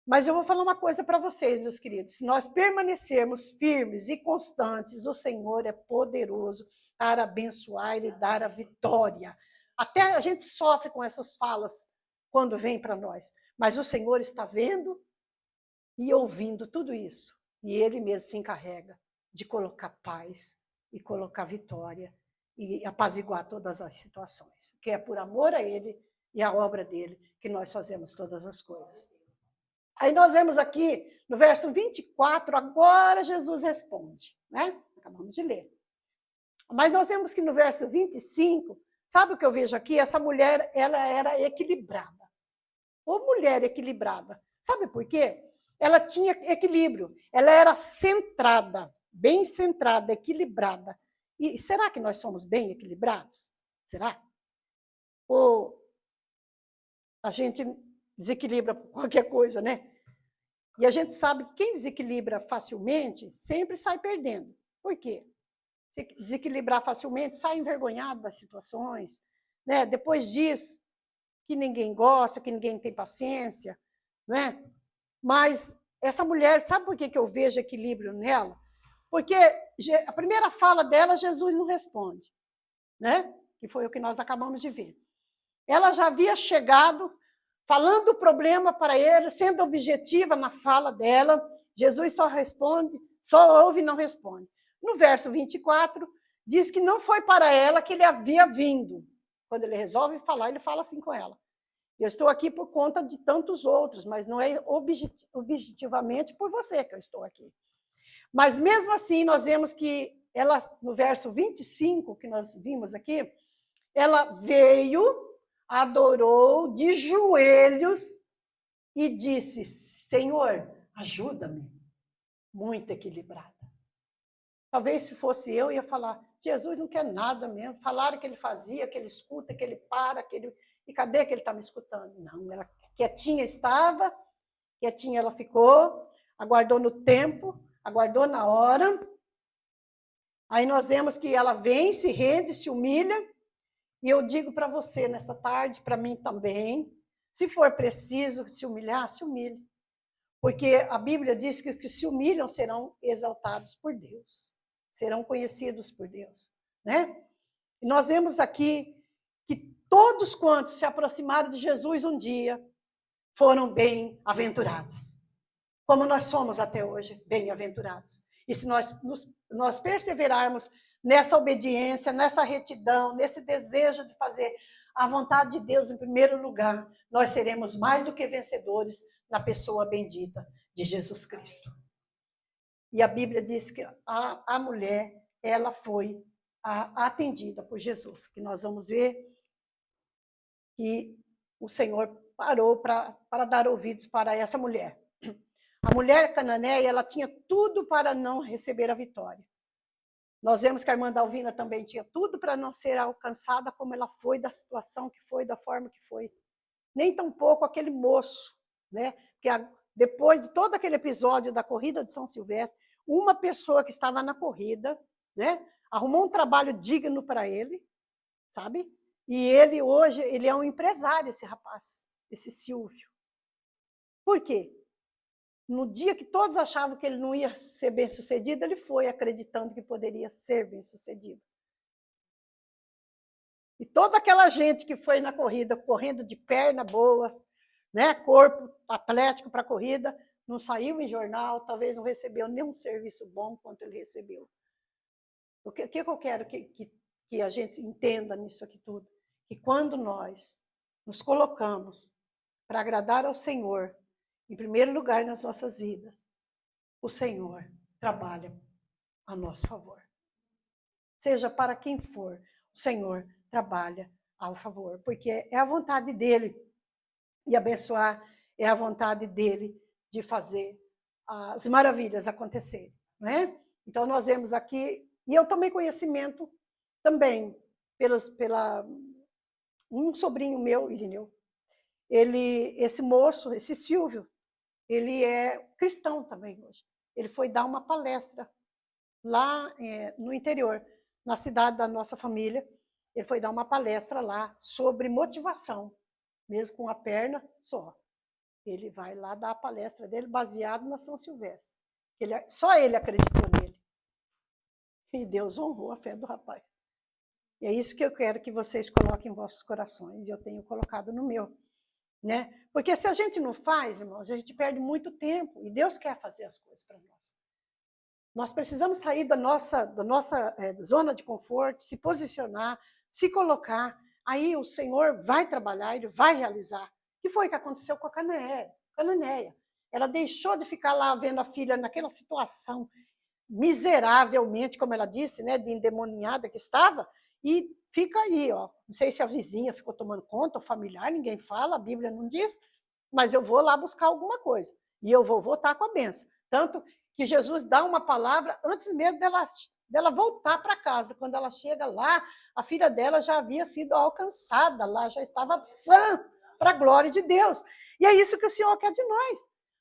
Mas eu vou falar uma coisa para vocês, meus queridos. Se nós permanecermos firmes e constantes, o Senhor é poderoso para abençoar e dar a vitória. Até a gente sofre com essas falas quando vem para nós. Mas o Senhor está vendo e ouvindo tudo isso. E Ele mesmo se encarrega de colocar paz e colocar vitória e apaziguar todas as situações. Que é por amor a Ele e a obra dEle que nós fazemos todas as coisas. Aí nós vemos aqui, no verso 24, agora Jesus responde, né? Acabamos de ler. Mas nós vemos que no verso 25, sabe o que eu vejo aqui? Essa mulher, ela era equilibrada. Ou mulher equilibrada. Sabe por quê? Ela tinha equilíbrio, ela era centrada, bem centrada, equilibrada. E será que nós somos bem equilibrados? Será? Ou a gente desequilibra qualquer coisa, né? E a gente sabe que quem desequilibra facilmente sempre sai perdendo. Por quê? Se desequilibrar facilmente, sai envergonhado das situações, né? Depois diz que ninguém gosta, que ninguém tem paciência, né? Mas essa mulher, sabe por que eu vejo equilíbrio nela? Porque a primeira fala dela, Jesus não responde, né? Que foi o que nós acabamos de ver. Ela já havia chegado falando o problema para ele, sendo objetiva na fala dela. Jesus só responde, só ouve e não responde. No verso 24, diz que não foi para ela que ele havia vindo. Quando ele resolve falar, ele fala assim com ela. Eu estou aqui por conta de tantos outros, mas não é objetivamente por você que eu estou aqui. Mas mesmo assim, nós vemos que ela, no verso 25, que nós vimos aqui, ela veio, adorou de joelhos e disse, Senhor, ajuda-me. Muito equilibrada. Talvez se fosse eu, ia falar, Jesus não quer nada mesmo. Falaram que ele fazia, que ele escuta, que ele para, que ele... E cadê que ele está me escutando? Não, ela quietinha estava, quietinha ela ficou, aguardou no tempo, aguardou na hora. Aí nós vemos que ela vem, se rende, se humilha. E eu digo para você nessa tarde, para mim também, se for preciso se humilhar, se humilhe. Porque a Bíblia diz que os que se humilham serão exaltados por Deus, serão conhecidos por Deus, né? E nós vemos aqui que todos quantos se aproximaram de Jesus um dia foram bem-aventurados. Como nós somos até hoje bem-aventurados. E se nós perseverarmos nessa obediência, nessa retidão, nesse desejo de fazer a vontade de Deus em primeiro lugar, nós seremos mais do que vencedores na pessoa bendita de Jesus Cristo. E a Bíblia diz que a mulher, ela foi atendida por Jesus, que nós vamos ver que o Senhor parou para dar ouvidos para essa mulher. A mulher cananeia, ela tinha tudo para não receber a vitória. Nós vemos que a irmã Dalvina também tinha tudo para não ser alcançada como ela foi, da situação que foi, da forma que foi. Nem tampouco aquele moço, né? Porque depois de todo aquele episódio da corrida de São Silvestre, uma pessoa que estava na corrida, né, arrumou um trabalho digno para ele, sabe? E ele hoje, ele é um empresário, esse rapaz, esse Silvio. Por quê? No dia que todos achavam que ele não ia ser bem-sucedido, ele foi acreditando que poderia ser bem-sucedido. E toda aquela gente que foi na corrida, correndo de perna boa, né, corpo atlético para a corrida, não saiu em jornal, talvez não recebeu nenhum serviço bom quanto ele recebeu. O que eu quero que a gente entenda nisso aqui tudo? Que quando nós nos colocamos para agradar ao Senhor, em primeiro lugar nas nossas vidas, o Senhor trabalha a nosso favor. Seja para quem for, o Senhor trabalha ao favor, porque é a vontade dele de abençoar, é a vontade dele de fazer as maravilhas acontecerem, né? Então nós vemos aqui, e eu tomei conhecimento também pela um sobrinho meu, Irineu. Esse moço, esse Silvio, ele é cristão também hoje. Ele foi dar uma palestra lá no interior, na cidade da nossa família. Ele foi dar uma palestra lá sobre motivação, mesmo com a perna só. Ele vai lá dar a palestra dele baseado na São Silvestre. Só ele acreditou nele. E Deus honrou a fé do rapaz. E é isso que eu quero que vocês coloquem em vossos corações, e eu tenho colocado no meu. Né? Porque se a gente não faz, irmãos, a gente perde muito tempo, e Deus quer fazer as coisas para nós. Nós precisamos sair da nossa zona de conforto, se posicionar, se colocar, aí o Senhor vai trabalhar, Ele vai realizar. O que foi que aconteceu com a Cananeia? Ela deixou de ficar lá vendo a filha naquela situação miseravelmente, como ela disse, né, de endemoniada que estava, e fica aí, ó. Não sei se a vizinha ficou tomando conta, o familiar, ninguém fala, a Bíblia não diz, mas eu vou lá buscar alguma coisa. E eu vou voltar com a bênção. Tanto que Jesus dá uma palavra antes mesmo dela voltar para casa. Quando ela chega lá, a filha dela já havia sido alcançada lá, já estava sã, para a glória de Deus. E é isso que o Senhor quer de nós.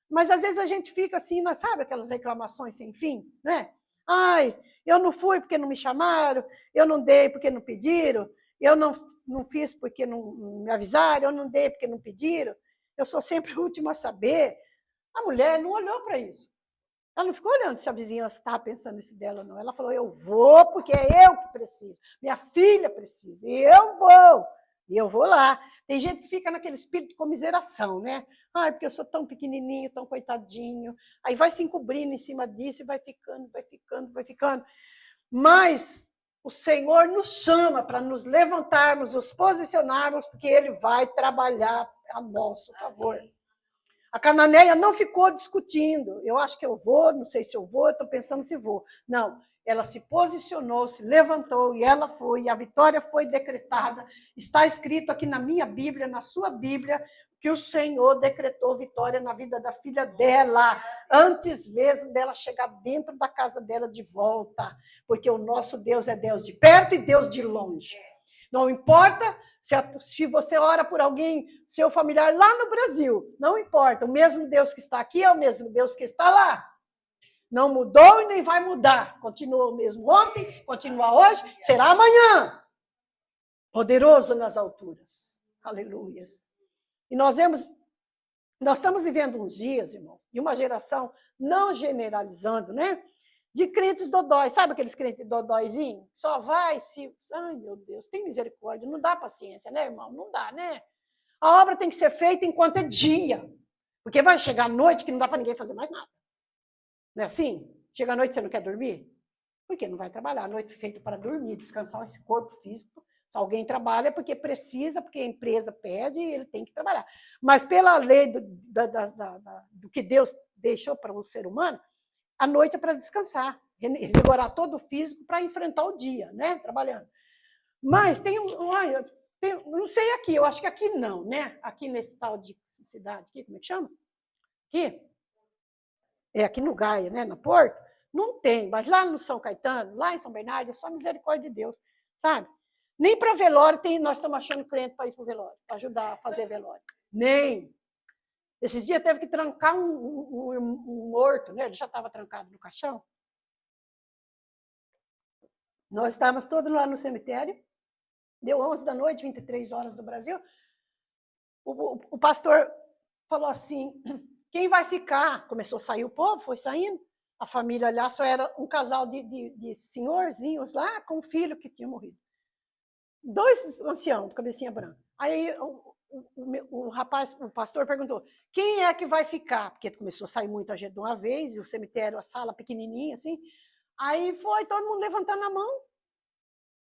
Mas às vezes a gente fica assim, sabe aquelas reclamações sem fim, né? Ai, eu não fui porque não me chamaram, eu não dei porque não pediram, eu não fiz porque não me avisaram, eu não dei porque não pediram, eu sou sempre a última a saber. A mulher não olhou para isso. Ela não ficou olhando se a vizinha estava pensando isso dela ou não. Ela falou, eu vou porque é eu que preciso, minha filha precisa, e eu vou lá. Tem gente que fica naquele espírito de comiseração, né? Ai, porque eu sou tão pequenininho, tão coitadinho. Aí vai se encobrindo em cima disso e vai ficando. Mas o Senhor nos chama para nos levantarmos, nos posicionarmos, porque Ele vai trabalhar a nosso favor. A Cananeia não ficou discutindo. Eu acho que eu vou, não sei se eu vou, eu estou pensando se vou. Não. Ela se posicionou, se levantou e ela foi, e a vitória foi decretada. Está escrito aqui na minha Bíblia, na sua Bíblia, que o Senhor decretou vitória na vida da filha dela, antes mesmo dela chegar dentro da casa dela de volta, porque o nosso Deus é Deus de perto e Deus de longe. Não importa se você ora por alguém, seu familiar lá no Brasil, não importa, o mesmo Deus que está aqui é o mesmo Deus que está lá. Não mudou e nem vai mudar. Continua o mesmo ontem, continua hoje, será amanhã. Poderoso nas alturas. Aleluias. E nós estamos vivendo uns dias, irmãos, de uma geração, não generalizando, né? De crentes dodóis. Sabe aqueles crentes dodóizinhos? Só vai se... Ai, meu Deus, tem misericórdia. Não dá paciência, né, irmão? Não dá, né? A obra tem que ser feita enquanto é dia. Porque vai chegar a noite que não dá para ninguém fazer mais nada. Não é assim? Chega à noite e você não quer dormir? Porque não vai trabalhar. A noite é feita para dormir, descansar esse corpo físico. Se alguém trabalha é porque precisa, porque a empresa pede e ele tem que trabalhar. Mas pela lei do que Deus deixou para o ser humano, a noite é para descansar, revigorar todo o físico para enfrentar o dia, né? Trabalhando. Mas tem não sei aqui, eu acho que aqui não, né? Aqui nesse tal de cidade, aqui, como é que chama? Aqui? É aqui no Gaia, né? Na Porto? Não tem, mas lá no São Caetano, lá em São Bernardo, é só misericórdia de Deus, sabe? Nem para velório nós estamos achando crente para ir para o velório, para ajudar a fazer velório. Nem. Esses dias teve que trancar um morto, né? Ele já estava trancado no caixão. Nós estávamos todos lá no cemitério, deu 11 da noite, 23 horas do Brasil. O pastor falou assim, quem vai ficar? Começou a sair o povo, foi saindo. A família lá só era um casal de senhorzinhos lá com um filho que tinha morrido. 2 anciãos, de cabecinha branca. Aí o rapaz, o pastor perguntou, quem é que vai ficar? Porque começou a sair muita gente de uma vez, e o cemitério, a sala pequenininha, assim. Aí foi todo mundo levantando a mão.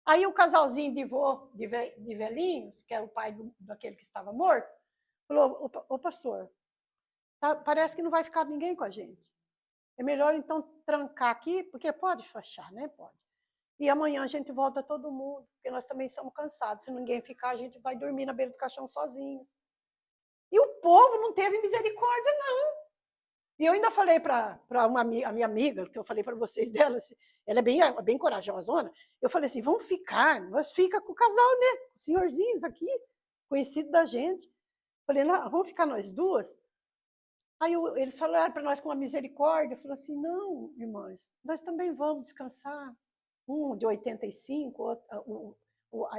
Aí o casalzinho de velhinhos, que era o pai daquele que estava morto, falou, ô pastor, parece que não vai ficar ninguém com a gente. É melhor, então, trancar aqui, porque pode fechar, né? Pode. E amanhã a gente volta todo mundo, porque nós também somos cansados. Se ninguém ficar, a gente vai dormir na beira do caixão sozinhos. E o povo não teve misericórdia, não. E eu ainda falei para a minha amiga, que eu falei para vocês dela, ela é bem corajosona, eu falei assim, vamos ficar, nós fica com o casal, né? Os senhorzinhos aqui, conhecido da gente. Falei, vamos ficar nós duas? Aí eles falaram para nós com uma misericórdia, falou assim, não, irmãs, nós também vamos descansar. Um de 85,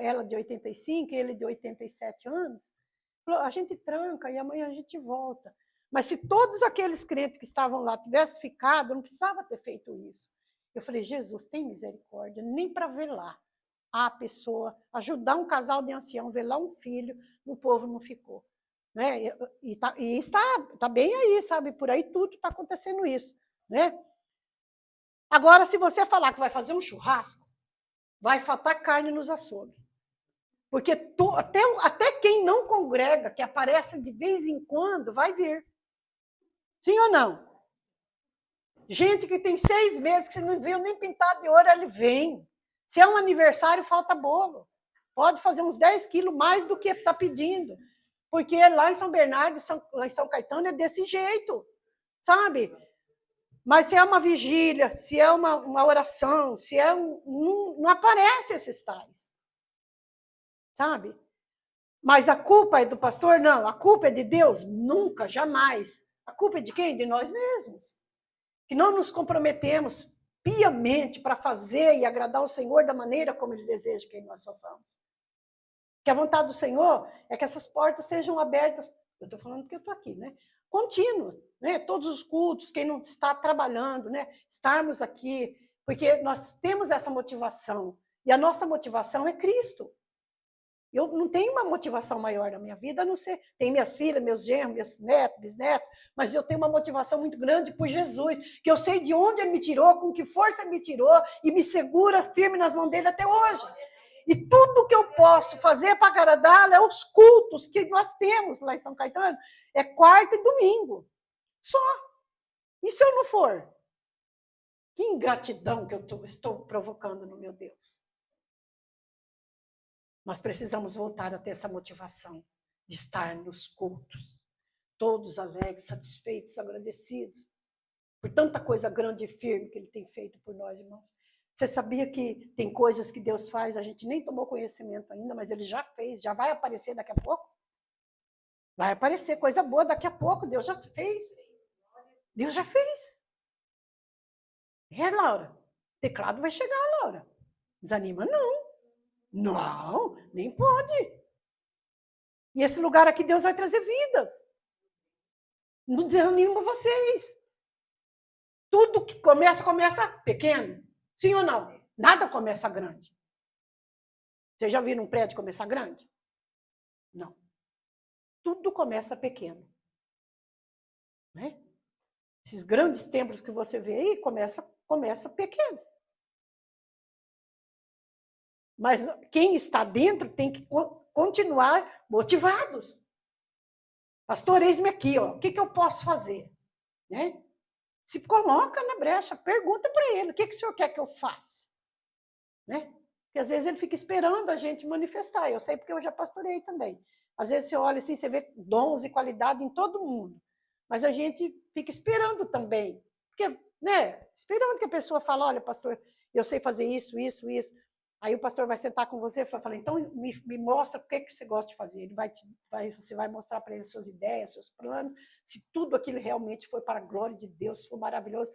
ela de 85, ele de 87 anos. Falou, a gente tranca e amanhã a gente volta. Mas se todos aqueles crentes que estavam lá tivessem ficado, não precisava ter feito isso. Eu falei, Jesus, tem misericórdia, nem para velar a pessoa, ajudar um casal de ancião, velar um filho, o povo não ficou. Né? E está bem aí, sabe? Por aí tudo está acontecendo isso. Né? Agora, se você falar que vai fazer um churrasco, vai faltar carne nos açougues. Porque até quem não congrega, que aparece de vez em quando, vai vir. Sim ou não? Gente que tem 6 meses, que você não viu nem pintado de ouro, ele vem. Se é um aniversário, falta bolo. Pode fazer uns 10 quilos mais do que está pedindo. Porque lá em São Bernardo, lá em São Caetano, é desse jeito. Sabe? Mas se é uma vigília, se é uma oração, se é não aparece esses tais. Sabe? Mas a culpa é do pastor? Não. A culpa é de Deus? Nunca, jamais. A culpa é de quem? De nós mesmos. Que não nos comprometemos piamente para fazer e agradar o Senhor da maneira como Ele deseja que nós façamos. Que a vontade do Senhor é que essas portas sejam abertas, eu estou falando porque eu estou aqui, né? Contínuo, né? Todos os cultos, quem não está trabalhando, né? Estarmos aqui, porque nós temos essa motivação, e a nossa motivação é Cristo. Eu não tenho uma motivação maior na minha vida, a não ser, tem minhas filhas, meus genros, meus netos, bisnetos, mas eu tenho uma motivação muito grande por Jesus, que eu sei de onde Ele me tirou, com que força Ele me tirou, e me segura firme nas mãos dele até hoje. E tudo que eu posso fazer para agradá-lo é os cultos que nós temos lá em São Caetano, é quarta e domingo. Só. E se eu não for? Que ingratidão que eu estou provocando no meu Deus. Nós precisamos voltar a ter essa motivação de estar nos cultos, todos alegres, satisfeitos, agradecidos, por tanta coisa grande e firme que Ele tem feito por nós, irmãos. Você sabia que tem coisas que Deus faz, a gente nem tomou conhecimento ainda, mas Ele já fez, já vai aparecer daqui a pouco? Vai aparecer coisa boa daqui a pouco, Deus já fez. Deus já fez. Laura, o teclado vai chegar, Laura. Desanima, não. Não, nem pode. E esse lugar aqui, Deus vai trazer vidas. Não desanima vocês. Tudo que começa pequeno. Sim ou não? Nada começa grande. Vocês já viram um prédio começar grande? Não. Tudo começa pequeno. Né? Esses grandes templos que você vê aí, começa pequeno. Mas quem está dentro tem que continuar motivados. Pastor, eis-me aqui, ó. O que eu posso fazer? Né? Se coloca na brecha, pergunta para ele, o que o senhor quer que eu faça? Né? Porque às vezes ele fica esperando a gente manifestar. Eu sei porque eu já pastorei também. Às vezes você olha assim, você vê dons e qualidade em todo mundo. Mas a gente fica esperando também. Porque, né? Esperando que a pessoa fale, olha, pastor, eu sei fazer isso, isso, isso. Aí o pastor vai sentar com você e falar, então me mostra o que você gosta de fazer. Você vai mostrar para ele suas ideias, seus planos, se tudo aquilo realmente foi para a glória de Deus, se for maravilhoso.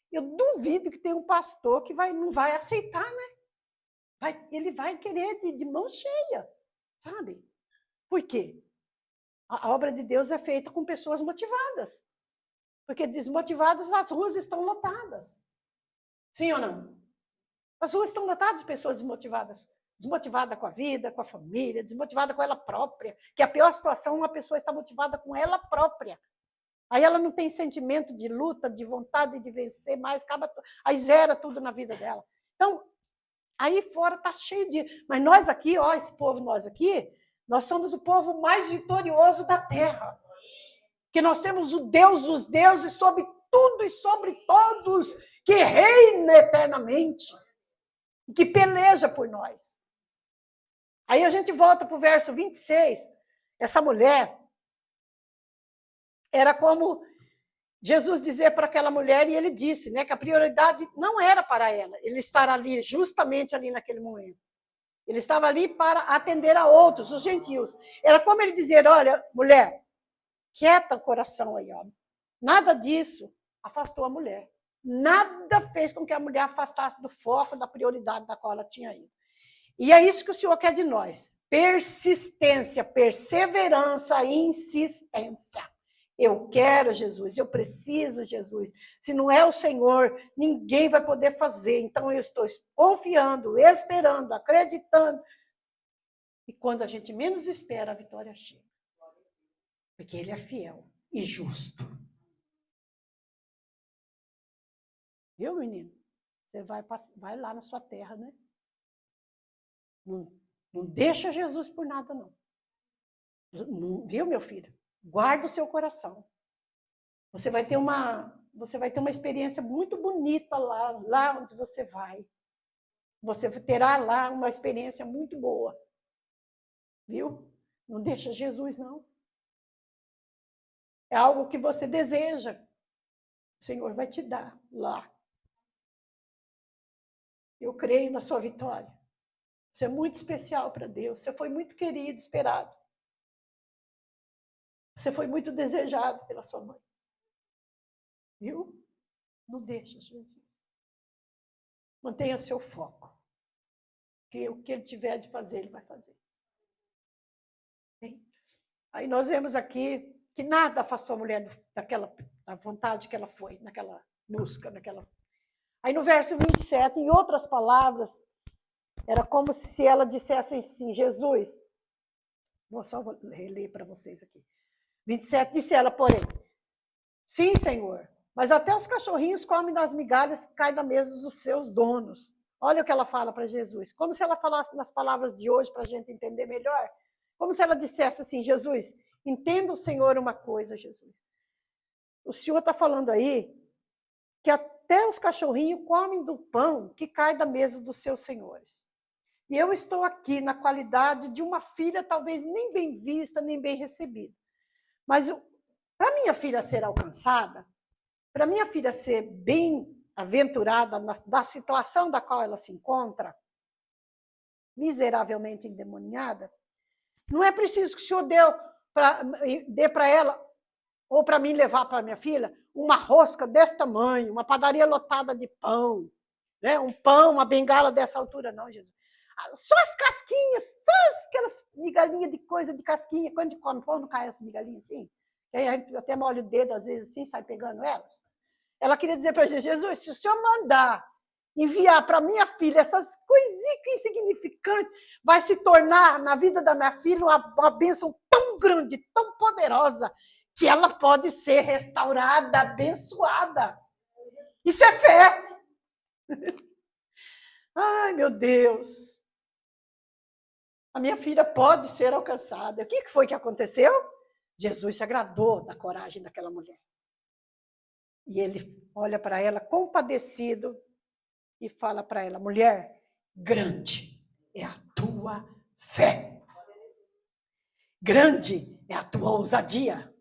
Eu duvido que tenha um pastor que não vai aceitar, né? Ele vai querer de mão cheia, sabe? Por quê? A obra de Deus é feita com pessoas motivadas. Porque desmotivadas, as ruas estão lotadas. Sim ou não? As ruas estão lotadas de pessoas desmotivadas. Desmotivada com a vida, com a família, desmotivada com ela própria. Que a pior situação, uma pessoa está motivada com ela própria. Aí ela não tem sentimento de luta, de vontade de vencer mais, aí zera tudo na vida dela. Então, aí fora está cheio de... Mas nós aqui, ó, esse povo nós aqui, nós somos o povo mais vitorioso da terra. Que nós temos o Deus dos deuses sobre tudo e sobre todos, que reina eternamente, que peleja por nós. Aí a gente volta para o verso 26. Essa mulher era como Jesus dizer para aquela mulher, e ele disse, né, que a prioridade não era para ela, ele estar ali, justamente ali naquele momento. Ele estava ali para atender a outros, os gentios. Era como ele dizer, olha, mulher, quieta o coração aí, ó. Nada disso afastou a mulher. Nada fez com que a mulher afastasse do foco, da prioridade da qual ela tinha ido. E é isso que o Senhor quer de nós. Persistência, perseverança e insistência. Eu quero Jesus, eu preciso Jesus. Se não é o Senhor, ninguém vai poder fazer. Então eu estou confiando, esperando, acreditando. E quando a gente menos espera, a vitória chega. Porque Ele é fiel e justo. Viu, menino? Você vai lá na sua terra, né? Não deixa Jesus por nada, não. Viu, meu filho? Guarda o seu coração. Você vai ter uma experiência muito bonita lá onde você vai. Você terá lá uma experiência muito boa. Viu? Não deixa Jesus, não. É algo que você deseja. O Senhor vai te dar lá. Eu creio na sua vitória. Você é muito especial para Deus. Você foi muito querido, esperado. Você foi muito desejado pela sua mãe. Viu? Não deixa, Jesus. Mantenha seu foco. Que o que ele tiver de fazer, ele vai fazer. Bem, aí nós vemos aqui que nada afastou a mulher da vontade que ela foi, naquela busca, Aí no verso 27, em outras palavras, era como se ela dissesse assim, Jesus, vou reler para vocês aqui. 27, disse ela, porém, sim, Senhor, mas até os cachorrinhos comem das migalhas que caem da mesa dos seus donos. Olha o que ela fala para Jesus. Como se ela falasse nas palavras de hoje, para a gente entender melhor. Como se ela dissesse assim, Jesus, entenda o Senhor uma coisa, Jesus. O Senhor está falando aí que até os cachorrinhos comem do pão que cai da mesa dos seus senhores. E eu estou aqui na qualidade de uma filha talvez nem bem vista, nem bem recebida. Mas para minha filha ser alcançada, para minha filha ser bem aventurada da situação da qual ela se encontra, miseravelmente endemoniada, não é preciso que o Senhor dê para ela, ou para mim levar para minha filha, uma rosca desse tamanho, uma padaria lotada de pão, né? Um pão, uma bengala dessa altura, não, Jesus. Só as casquinhas, só aquelas migalhinhas de coisa de casquinha, quando a gente come pão, não cai essa migalhinha assim? E aí a gente até molha o dedo, às vezes, assim, sai pegando elas. Ela queria dizer para Jesus, se o Senhor mandar enviar para minha filha essas coisinhas insignificantes, vai se tornar, na vida da minha filha, uma bênção tão grande, tão poderosa, que ela pode ser restaurada, abençoada. Isso é fé. Ai, meu Deus. A minha filha pode ser alcançada. O que foi que aconteceu? Jesus se agradou da coragem daquela mulher. E ele olha para ela compadecido e fala para ela, mulher, grande é a tua fé. Grande é a tua ousadia.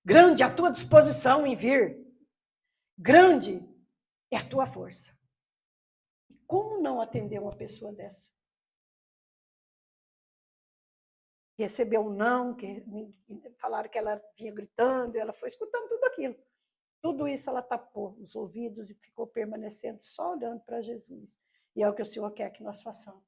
Grande é a tua disposição em vir. Grande é a tua força. Como não atender uma pessoa dessa? Recebeu um não, falaram que ela vinha gritando, ela foi escutando tudo aquilo. Tudo isso ela tapou os ouvidos e ficou permanecendo só olhando para Jesus. E é o que o Senhor quer que nós façamos.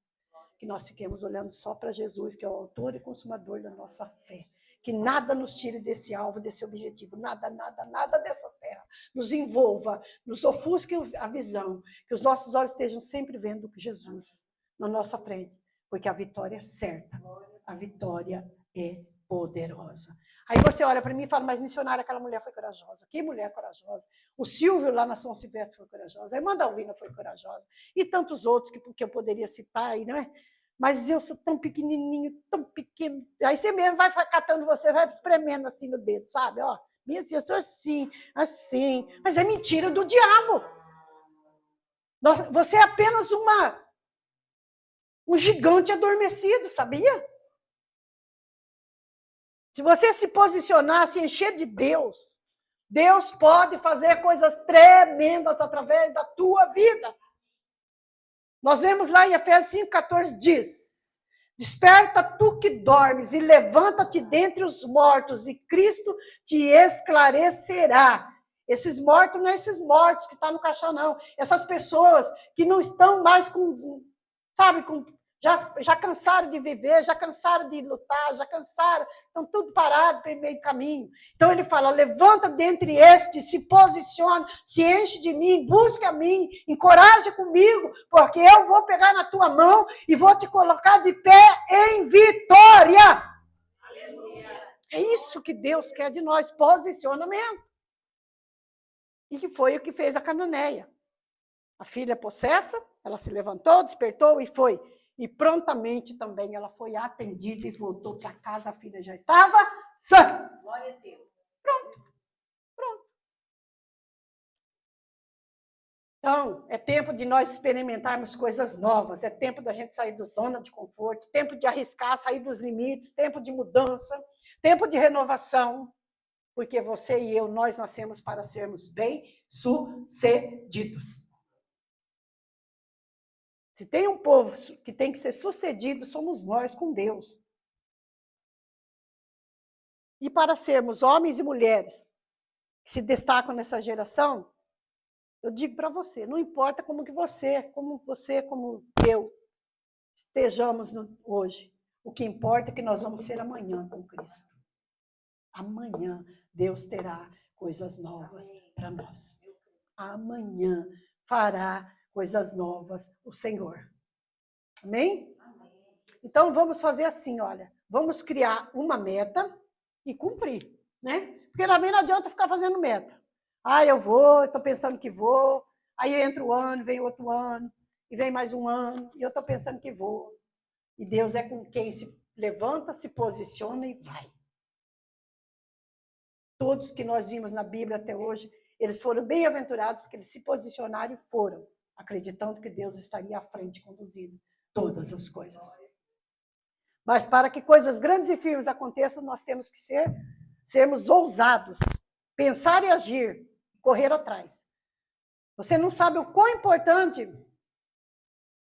Que nós fiquemos olhando só para Jesus, que é o autor e consumador da nossa fé. Que nada nos tire desse alvo, desse objetivo. Nada, nada, nada dessa terra nos envolva, nos ofusque a visão. Que os nossos olhos estejam sempre vendo Jesus na nossa frente. Porque a vitória é certa. A vitória é poderosa. Aí você olha para mim e fala, mas missionária, aquela mulher foi corajosa. Que mulher corajosa. O Silvio lá na São Silvestre foi corajosa. A irmã Dalvina foi corajosa. E tantos outros que eu poderia citar aí, não é? Mas eu sou tão pequenininho, tão pequeno. Aí você mesmo vai catando você, vai espremendo assim no dedo, sabe? Ó, minha assim, eu sou assim, assim. Mas é mentira do diabo. Você é apenas um gigante adormecido, sabia? Se você se posicionar, se encher de Deus, Deus pode fazer coisas tremendas através da tua vida. Nós vemos lá em Efésios 5,14, diz, desperta tu que dormes e levanta-te dentre os mortos e Cristo te esclarecerá. Esses mortos não é esses mortos que estão no caixão, não. Essas pessoas que não estão mais já cansaram de viver, já cansaram de lutar, já cansaram, estão tudo parado pelo meio do caminho. Então ele fala, levanta dentre estes, se posiciona, se enche de mim, busca a mim, encoraja comigo, porque eu vou pegar na tua mão e vou te colocar de pé em vitória. Aleluia. É isso que Deus quer de nós, posicionamento. E que foi o que fez a Cananeia. A filha possessa, ela se levantou, despertou e foi. E prontamente também ela foi atendida e voltou para casa, a filha já estava sã. Glória a Deus. Pronto. Então, é tempo de nós experimentarmos coisas novas, é tempo da gente sair da zona de conforto, tempo de arriscar, sair dos limites, tempo de mudança, tempo de renovação, porque você e eu, nós nascemos para sermos bem-sucedidos. Se tem um povo que tem que ser sucedido, somos nós com Deus. E para sermos homens e mulheres que se destacam nessa geração, eu digo para você, não importa como eu, estejamos hoje. O que importa é que nós vamos ser amanhã com Cristo. Amanhã Deus terá coisas novas para nós. Amanhã fará coisas novas o Senhor. Amém? Então, vamos fazer assim, olha. Vamos criar uma meta e cumprir, né? Porque também não adianta ficar fazendo meta. Eu vou, estou pensando que vou. Aí entra o ano, vem outro ano, e vem mais um ano, e eu estou pensando que vou. E Deus é com quem se levanta, se posiciona e vai. Todos que nós vimos na Bíblia até hoje, eles foram bem-aventurados porque eles se posicionaram e foram, acreditando que Deus estaria à frente, conduzindo todas as coisas. Mas para que coisas grandes e firmes aconteçam, nós temos que sermos ousados, pensar e agir, correr atrás. Você não sabe o quão importante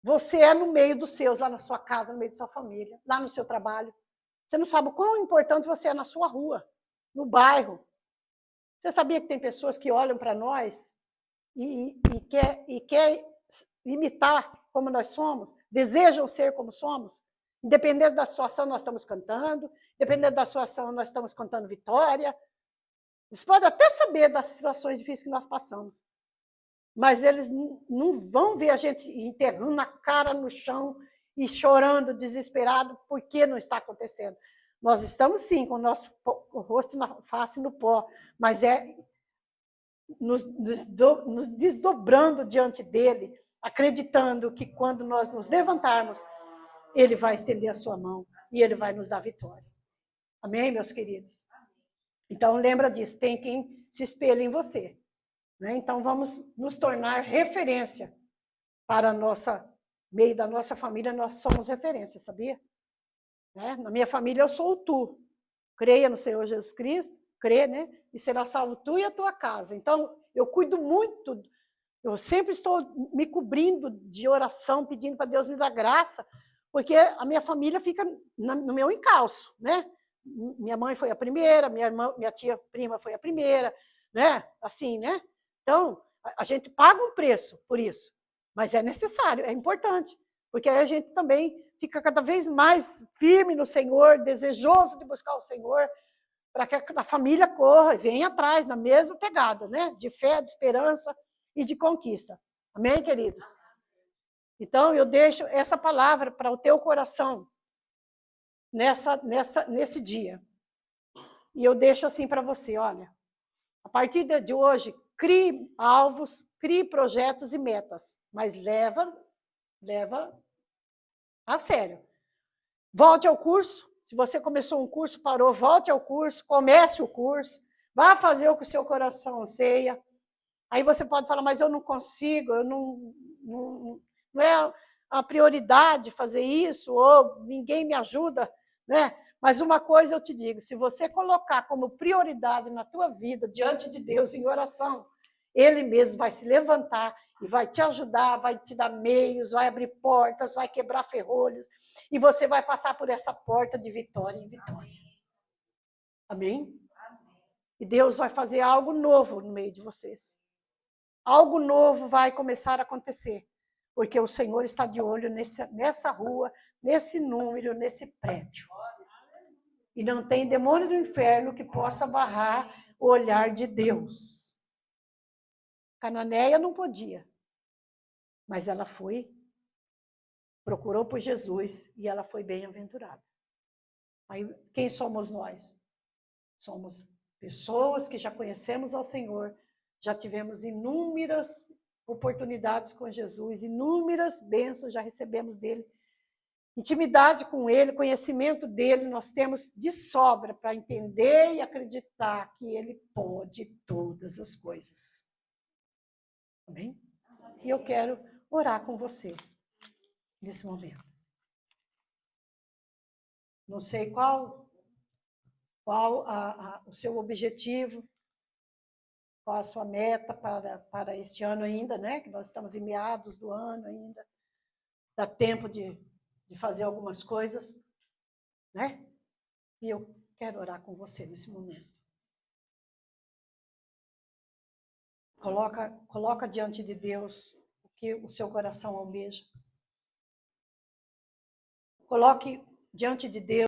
você é no meio dos seus, lá na sua casa, no meio da sua família, lá no seu trabalho. Você não sabe o quão importante você é na sua rua, no bairro. Você sabia que tem pessoas que olham para nós e quer imitar como nós somos? Desejam ser como somos? Independente da situação, nós estamos cantando. Independente da situação, nós estamos cantando vitória. Eles podem até saber das situações difíceis que nós passamos. Mas eles não vão ver a gente enterrando a cara no chão e chorando, desesperado, porque não está acontecendo. Nós estamos, sim, com o nosso rosto na face no pó, mas é nos desdobrando diante dele, acreditando que quando nós nos levantarmos, ele vai estender a sua mão e ele vai nos dar vitória. Amém, meus queridos? Então, lembra disso, tem quem se espelhe em você. Né? Então, vamos nos tornar referência para a nossa meio da nossa família, nós somos referência, sabia? Né? Na minha família, eu sou o tu. Creia no Senhor Jesus Cristo, crê, né? E será salvo tu e a tua casa. Então, eu cuido muito, eu sempre estou me cobrindo de oração, pedindo para Deus me dar graça, porque a minha família fica no meu encalço, né? Minha mãe foi a primeira, minha tia prima foi a primeira, né? Assim, né? Então, a gente paga um preço por isso, mas é necessário, é importante, porque aí a gente também fica cada vez mais firme no Senhor, desejoso de buscar o Senhor, para que a família corra e venha atrás, na mesma pegada, né? De fé, de esperança e de conquista. Amém, queridos? Então, eu deixo essa palavra para o teu coração nesse dia. E eu deixo assim para você, olha, a partir de hoje, crie alvos, crie projetos e metas, mas leva a sério. Volte ao curso. Se você começou um curso, parou, volte ao curso, comece o curso, vá fazer o que o seu coração anseia. Aí você pode falar, mas eu não consigo, eu não é a prioridade fazer isso, ou ninguém me ajuda, né? Mas uma coisa eu te digo, se você colocar como prioridade na tua vida, diante de Deus, em oração, Ele mesmo vai se levantar e vai te ajudar, vai te dar meios, vai abrir portas, vai quebrar ferrolhos, e você vai passar por essa porta de vitória em vitória. Amém? E Deus vai fazer algo novo no meio de vocês. Algo novo vai começar a acontecer, porque o Senhor está de olho nessa rua, nesse número, nesse prédio. E não tem demônio do inferno que possa barrar o olhar de Deus. Cananeia não podia, mas ela procurou por Jesus e ela foi bem-aventurada. Aí, quem somos nós? Somos pessoas que já conhecemos ao Senhor, já tivemos inúmeras oportunidades com Jesus, inúmeras bênçãos já recebemos dele. Intimidade com ele, conhecimento dele, nós temos de sobra para entender e acreditar que ele pode todas as coisas. Amém? E eu quero orar com você nesse momento. Não sei qual o seu objetivo, qual a sua meta para este ano ainda, né? Que nós estamos em meados do ano ainda. Dá tempo de fazer algumas coisas, né? E eu quero orar com você nesse momento. Coloca diante de Deus o que o seu coração almeja. Coloque diante de Deus